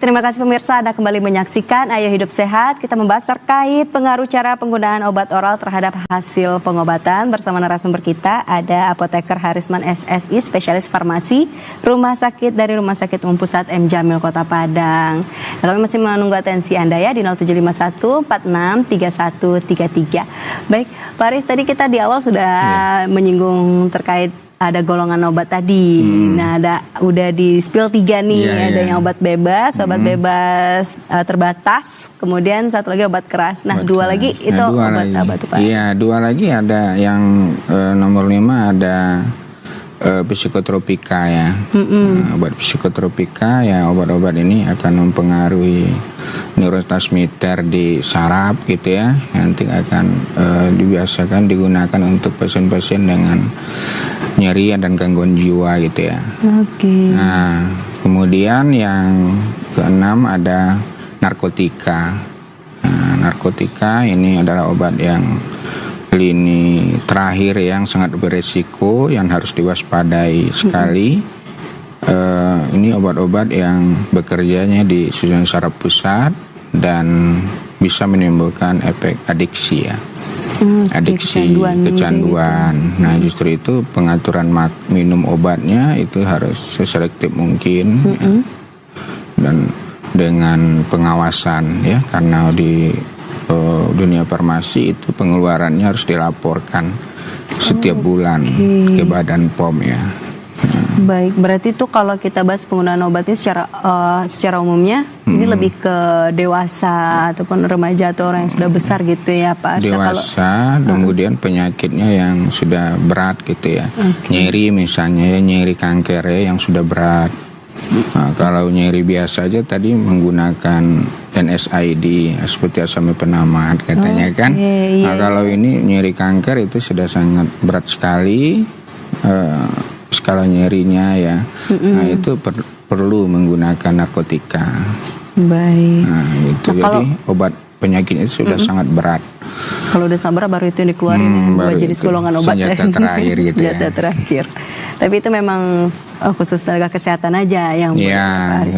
terima kasih pemirsa Anda kembali menyaksikan Ayo Hidup Sehat. Kita membahas terkait pengaruh cara penggunaan obat oral terhadap hasil pengobatan. Bersama narasumber kita ada Apoteker Harisman SSI, spesialis farmasi Rumah Sakit dari Rumah Sakit Umum Pusat M. Jamil Kota Padang. Nah, kami masih menunggu atensi Anda ya di 0751 46 3133. Baik, Pak Aris, tadi kita di awal sudah menyinggung terkait ada golongan obat tadi. Nah, udah di spill 3 nih. Ada yang obat bebas terbatas, kemudian satu lagi obat keras. Nah, dua lagi itu obat apa tuh, Pak? Iya, 2 lagi ada yang nomor 5 ada psikotropika ya. Obat psikotropika ya, obat-obat ini akan mempengaruhi neurotransmitter di saraf gitu ya. Nanti akan dibiasakan digunakan untuk pasien-pasien dengan nyeri dan gangguan jiwa gitu ya. Nah, kemudian yang keenam ada narkotika. Nah, narkotika ini adalah obat yang lini terakhir yang sangat beresiko, yang harus diwaspadai sekali. Ini obat-obat yang bekerjanya di susunan saraf pusat dan bisa menimbulkan efek adiksi ya. Adiksi, kecanduan. Nah, justru itu pengaturan minum obatnya itu harus seselektif mungkin ya. Dan dengan pengawasan ya, karena di dunia farmasi itu pengeluarannya harus dilaporkan setiap bulan ke Badan POM ya. Baik, berarti itu kalau kita bahas penggunaan obat ini secara umumnya ini lebih ke dewasa ataupun remaja atau orang yang sudah besar gitu ya, Pak? Dewasa, kemudian penyakitnya yang sudah berat gitu ya. Nyeri misalnya ya, nyeri kanker ya yang sudah berat. Nah, kalau nyeri biasa aja tadi menggunakan NSAID seperti asam penamat katanya kan. Nah, kalau ini nyeri kanker itu sudah sangat berat sekali. Skala nyerinya ya, nah itu perlu menggunakan narkotika. Baik. Nah, itu jadi obat penyakit itu sudah sangat berat. Kalau udah sabar baru itu yang dikeluarin buat jenis golongan obat. Senjata terakhir gitu ya. Senjata terakhir. Tapi itu memang khusus tenaga kesehatan aja yang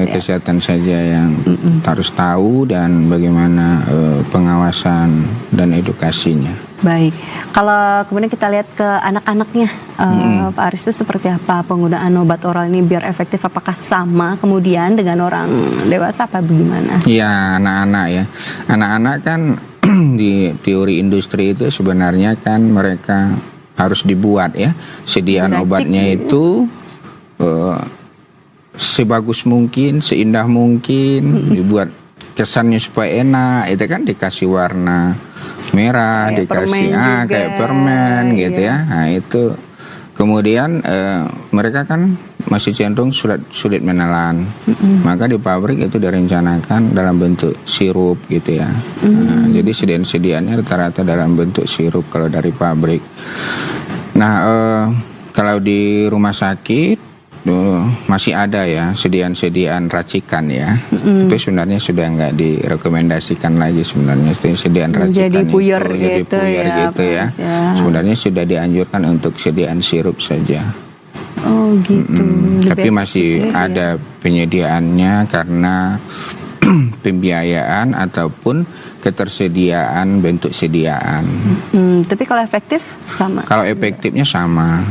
kesehatan saja yang harus tahu dan bagaimana pengawasan dan edukasinya. Baik, kalau kemudian kita lihat ke anak-anaknya, Pak Aris, itu seperti apa penggunaan obat oral ini biar efektif? Apakah sama kemudian dengan orang dewasa apa bagaimana? Ya, anak-anak ya. Anak-anak kan di teori industri itu sebenarnya kan mereka harus dibuat ya, sediaan obatnya itu sebagus mungkin, seindah mungkin, dibuat kesannya supaya enak, itu kan dikasih warna merah, kayak dikasih kayak permen gitu ya. Nah itu kemudian mereka kan masih cenderung sulit menelan, maka di pabrik itu direncanakan dalam bentuk sirup gitu ya. Nah, jadi sediaan-sediaannya rata-rata dalam bentuk sirup kalau dari pabrik. Nah kalau di rumah sakit masih ada ya sediaan-sediaan racikan ya. Itu sebenarnya sudah nggak direkomendasikan lagi sebenarnya sediaan racikan jadi puyer gitu ya. Sebenarnya sudah dianjurkan untuk sediaan sirup saja. Oh gitu. Tapi masih ada penyediaannya karena pembiayaan ataupun ketersediaan bentuk sediaan. Tapi kalau efektif sama? Kalau efektifnya sama.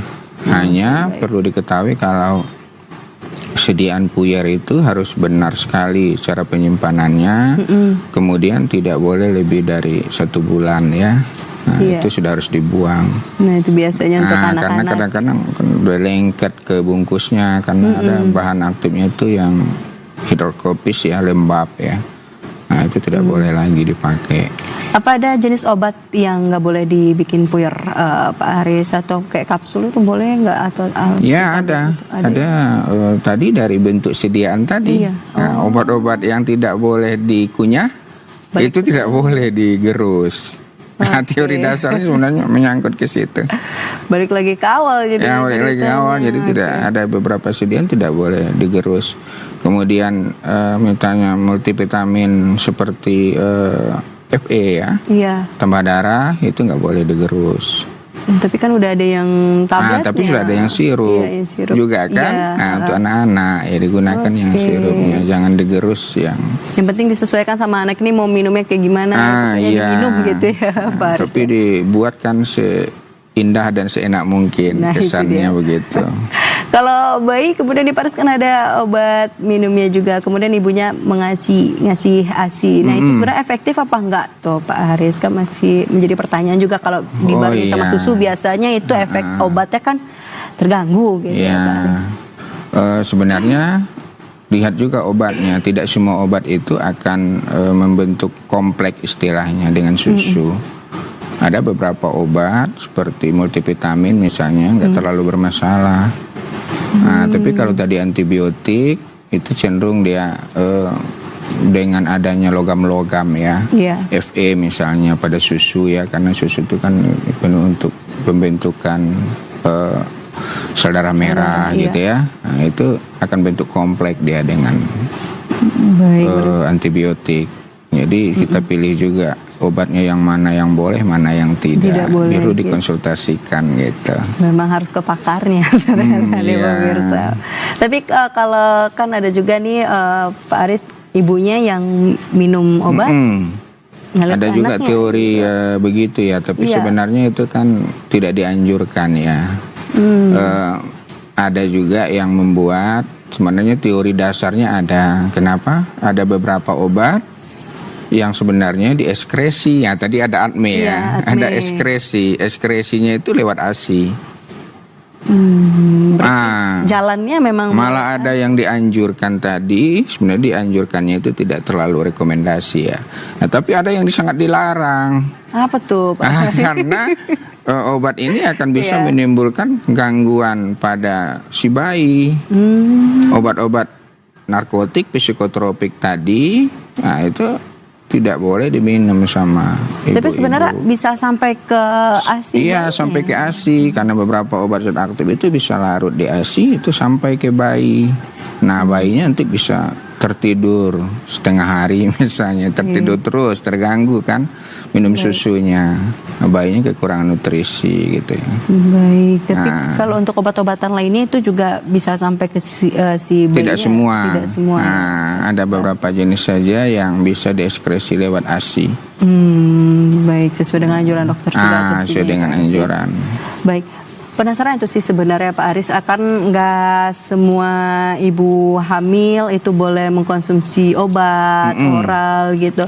Hanya perlu diketahui kalau sediaan puyer itu harus benar sekali cara penyimpanannya, kemudian tidak boleh lebih dari 1 bulan ya. Nah, itu sudah harus dibuang. Nah, itu biasanya untuk anak-anak. Karena kadang-kadang kan udah lengket ke bungkusnya karena ada bahan aktifnya itu yang hidrokopis ya, lembab ya. Nah, itu tidak boleh lagi dipakai. Apa ada jenis obat yang nggak boleh dibikin puyer, Pak Haris, atau kayak kapsul itu boleh nggak atau? Ya ada tadi dari bentuk sediaan tadi. Nah, obat-obat yang tidak boleh dikunyah itu tidak boleh digerus. Nah, teori dasarnya sebenarnya menyangkut ke situ. Balik lagi ke awal jadi. Ya, balik lagi ke awal jadi tidak ada beberapa sediaan tidak boleh digerus. Kemudian misalnya multivitamin seperti FE ya, tambah darah itu nggak boleh digerus. Tapi kan udah ada yang tabletnya. Tapi sudah ada yang sirup, yang sirup juga kan. Iya. Untuk anak-anak ya digunakan yang sirupnya, jangan digerus yang. Yang penting disesuaikan sama anak ini mau minumnya kayak gimana, diminum gitu ya Pak Aris. Tapi dibuatkan seindah dan seenak mungkin, kesannya begitu. Kalau bayi kemudian di Pak Aris kan ada obat minumnya juga, kemudian ibunya ngasih ASI. Nah itu sebenarnya efektif apa enggak tuh Pak Aris? Kan masih menjadi pertanyaan juga kalau dibanding sama susu biasanya itu efek obatnya kan terganggu gitu ya Pak Aris. Sebenarnya lihat juga obatnya, tidak semua obat itu akan membentuk kompleks istilahnya dengan susu. Ada beberapa obat seperti multivitamin misalnya nggak terlalu bermasalah. Tapi kalau tadi antibiotik itu cenderung dia dengan adanya logam-logam ya, Fe misalnya pada susu ya, karena susu itu kan penuh untuk pembentukan sel darah merah gitu ya. Nah, itu akan bentuk kompleks dia dengan antibiotik. Jadi kita pilih juga obatnya yang mana yang boleh, mana yang tidak perlu dikonsultasikan gitu. Memang harus ke pakarnya, pemirsa. Tapi kalau kan ada juga nih Pak Aris, ibunya yang minum obat. Ada juga teori begitu ya, tapi sebenarnya itu kan tidak dianjurkan ya. Ada juga yang membuat sebenarnya teori dasarnya ada. Kenapa? Ada beberapa obat yang sebenarnya dieskresi ya, tadi ada ADME ya, ada ekskresinya itu lewat ASI. Jalannya memang malah ada yang dianjurkan tadi, sebenarnya dianjurkannya itu tidak terlalu rekomendasi ya. Nah, tapi ada yang sangat dilarang. Apa tuh Pak? Karena obat ini akan bisa menimbulkan gangguan pada si bayi. Obat-obat narkotik, psikotropik tadi, nah itu tidak boleh diminum sama ibu-ibu. Tapi sebenarnya bisa sampai ke ASI? Iya, sampai ke ASI, karena beberapa obat zat aktif itu bisa larut di ASI, itu sampai ke bayi. Nah, bayinya nanti bisa tertidur setengah hari misalnya, tertidur terus, terganggu kan minum susunya. Nah, bayinya kekurangan nutrisi gitu ya. Baik, tapi kalau untuk obat-obatan lainnya itu juga bisa sampai ke si bayinya? Tidak semua. Nah, ada beberapa jenis saja yang bisa dieskresi lewat ASI. Baik, sesuai dengan anjuran dokter juga. Sesuai dengan anjuran. Baik. Penasaran itu sih sebenarnya Pak Aris, akan nggak semua ibu hamil itu boleh mengkonsumsi obat oral gitu.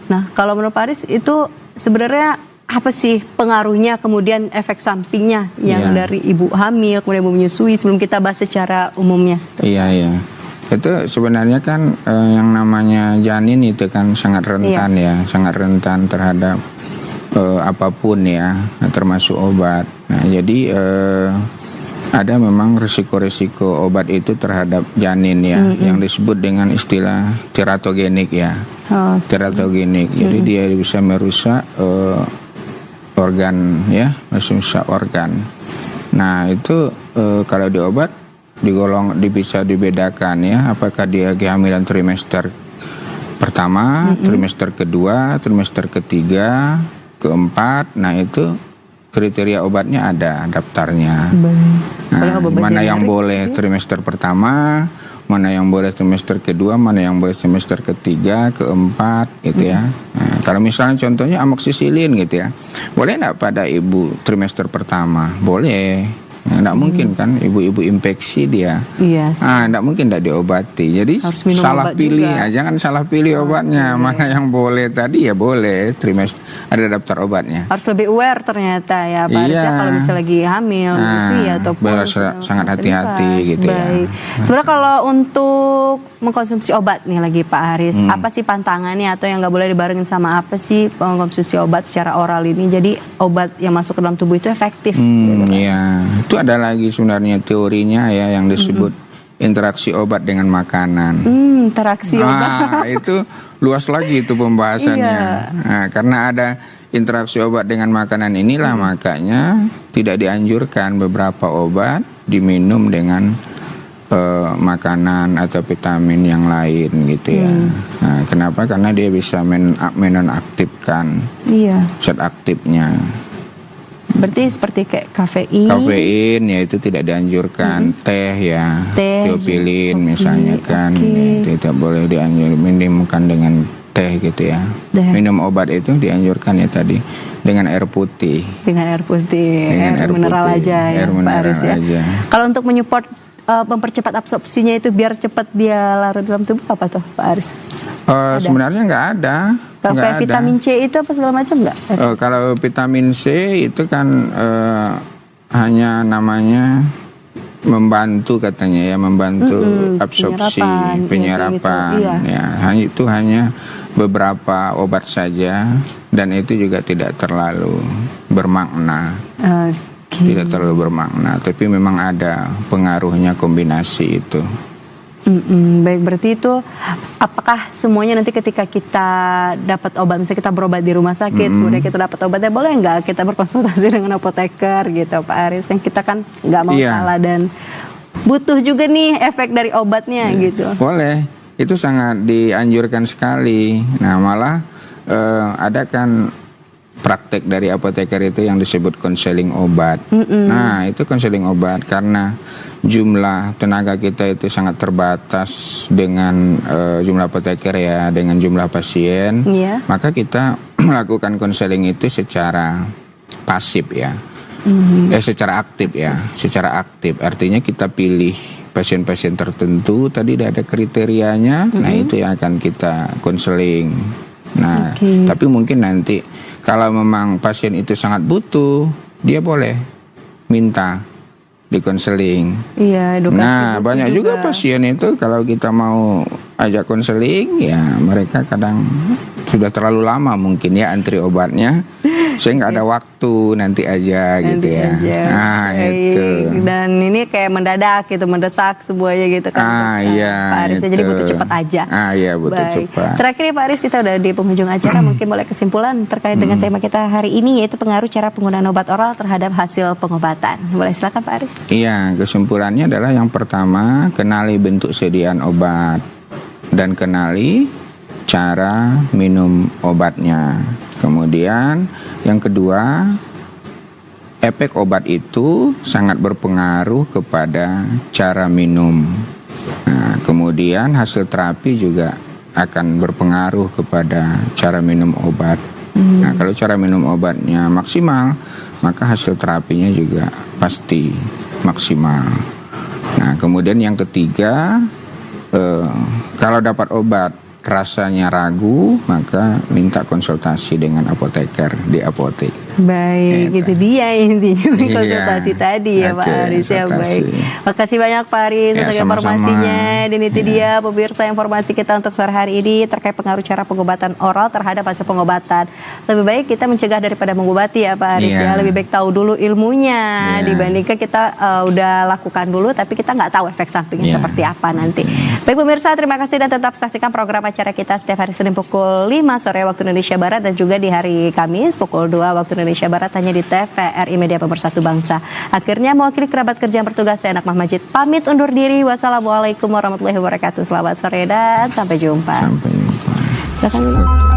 Nah, kalau menurut Pak Aris itu sebenarnya apa sih pengaruhnya, kemudian efek sampingnya yang dari ibu hamil, kemudian ibu menyusui, sebelum kita bahas secara umumnya? Iya. Itu sebenarnya kan yang namanya janin itu kan sangat rentan ya, sangat rentan terhadap apapun ya, termasuk obat. Nah, jadi ada memang risiko-risiko obat itu terhadap janin ya, yang disebut dengan istilah teratogenik ya. Teratogenik. Jadi dia bisa merusak organ ya, merusak organ. Nah, itu kalau di obat bisa dibedakan ya, apakah dia kehamilan trimester pertama, trimester kedua, trimester ketiga, keempat. Nah, itu kriteria obatnya ada daftarnya. Nah, mana yang boleh trimester pertama, mana yang boleh trimester kedua, mana yang boleh trimester ketiga, keempat gitu ya. Nah, kalau misalnya contohnya amoksisilin gitu ya, boleh nggak pada ibu trimester pertama? Boleh. Nggak mungkin kan ibu-ibu infeksi dia. Nggak mungkin nggak diobati. Jadi salah pilih, jangan salah pilih obatnya. Mana yang boleh tadi ya boleh trimester, ada daftar obatnya. Harus lebih aware ternyata ya Pak Aris ya, kalau misalnya lagi hamil, menyusui ataupun sangat hati-hati gitu ya. Sebenarnya kalau untuk mengkonsumsi obat nih lagi Pak Aris, apa sih pantangannya atau yang nggak boleh dibarengin sama apa sih mengkonsumsi obat secara oral ini? Jadi obat yang masuk ke dalam tubuh itu efektif. Itu ada lagi sebenarnya teorinya ya yang disebut interaksi obat dengan makanan. Interaksi obat. Itu luas lagi itu pembahasannya. Nah, karena ada interaksi obat dengan makanan inilah makanya tidak dianjurkan beberapa obat diminum dengan makanan atau vitamin yang lain gitu ya. Nah, kenapa? Karena dia bisa menonaktifkan zat aktifnya. Berarti seperti kayak kafein. Kafein ya itu tidak dianjurkan. Teh ya, tiopilin misalnya kan, itu tidak boleh diminumkan dengan teh gitu ya. Minum obat itu dianjurkan ya tadi dengan air putih. Dengan air putih, dengan air mineral putih, aja ya, air Pak mineral Aris ya. aja. Kalau untuk menyupport mempercepat absorpsinya itu biar cepat dia larut dalam tubuh apa tuh Pak Aris? Sebenarnya nggak ada. Kalau kayak vitamin C itu apa segala macam nggak? Kalau vitamin C itu kan hanya namanya membantu katanya ya, membantu absorpsi, penyerapan gitu, ya. Itu hanya beberapa obat saja dan itu juga tidak terlalu bermakna. Tidak terlalu bermakna, tapi memang ada pengaruhnya kombinasi itu. Baik, berarti itu apakah semuanya nanti ketika kita dapat obat, misalnya kita berobat di rumah sakit, kemudian kita dapat obatnya, boleh nggak kita berkonsultasi dengan apoteker gitu Pak Aris? Kan kita kan nggak mau salah dan butuh juga nih efek dari obatnya gitu. Boleh, itu sangat dianjurkan sekali. Nah malah ada kan praktek dari apoteker itu yang disebut konseling obat. Nah itu konseling obat karena jumlah tenaga kita itu sangat terbatas dengan jumlah apoteker ya, dengan jumlah pasien. Maka kita melakukan konseling itu secara pasif ya, secara aktif ya, secara aktif. Artinya kita pilih pasien-pasien tertentu, tadi ada kriterianya, nah itu yang akan kita konseling. Nah, tapi mungkin nanti kalau memang pasien itu sangat butuh, dia boleh minta dikonseling. Iya, edukasi. Nah, banyak juga pasien itu kalau kita mau ajak konseling, ya mereka kadang sudah terlalu lama mungkin ya antri obatnya. Saya nggak ada waktu, nanti aja gitu ya. Nah, itu. Dan ini kayak mendadak gitu, mendesak semuanya gitu kan. Pak Aris, jadi butuh cepat aja. Iya, butuh cepat. Terakhir nih Pak Aris, kita udah di penghujung acara, mungkin boleh kesimpulan terkait dengan tema kita hari ini, yaitu pengaruh cara penggunaan obat oral terhadap hasil pengobatan. Boleh silakan Pak Aris. Iya, kesimpulannya adalah yang pertama, kenali bentuk sediaan obat dan kenali cara minum obatnya. Kemudian yang kedua, efek obat itu sangat berpengaruh kepada cara minum. Nah, kemudian hasil terapi juga akan berpengaruh kepada cara minum obat. Nah, kalau cara minum obatnya maksimal, maka hasil terapinya juga pasti maksimal. Nah, kemudian yang ketiga, kalau dapat obat rasanya ragu, maka minta konsultasi dengan apoteker di apotek. Baik, itu dia intinya konsultasi tadi ya Pak Aris ya. Baik, makasih banyak Pak Aris untuk informasinya. Dan itu dia pemirsa informasi kita untuk sore hari ini terkait pengaruh cara pengobatan oral terhadap hasil pengobatan. Lebih baik kita mencegah daripada mengobati ya Pak Aris ya. Lebih baik tahu dulu ilmunya dibandingkan kita udah lakukan dulu tapi kita nggak tahu efek sampingnya seperti apa nanti. Baik pemirsa, terima kasih dan tetap saksikan program acara kita setiap hari Senin pukul 5 sore waktu Indonesia Barat dan juga di hari Kamis pukul 2 waktu Indonesia Barat hanya di TVRI Media Pemersatu Bangsa. Akhirnya mewakili kerabat kerja yang bertugas, saya Anak Mahmajid pamit undur diri. Wassalamualaikum warahmatullahi wabarakatuh. Selamat sore dan sampai jumpa. Sampai jumpa. Silakan.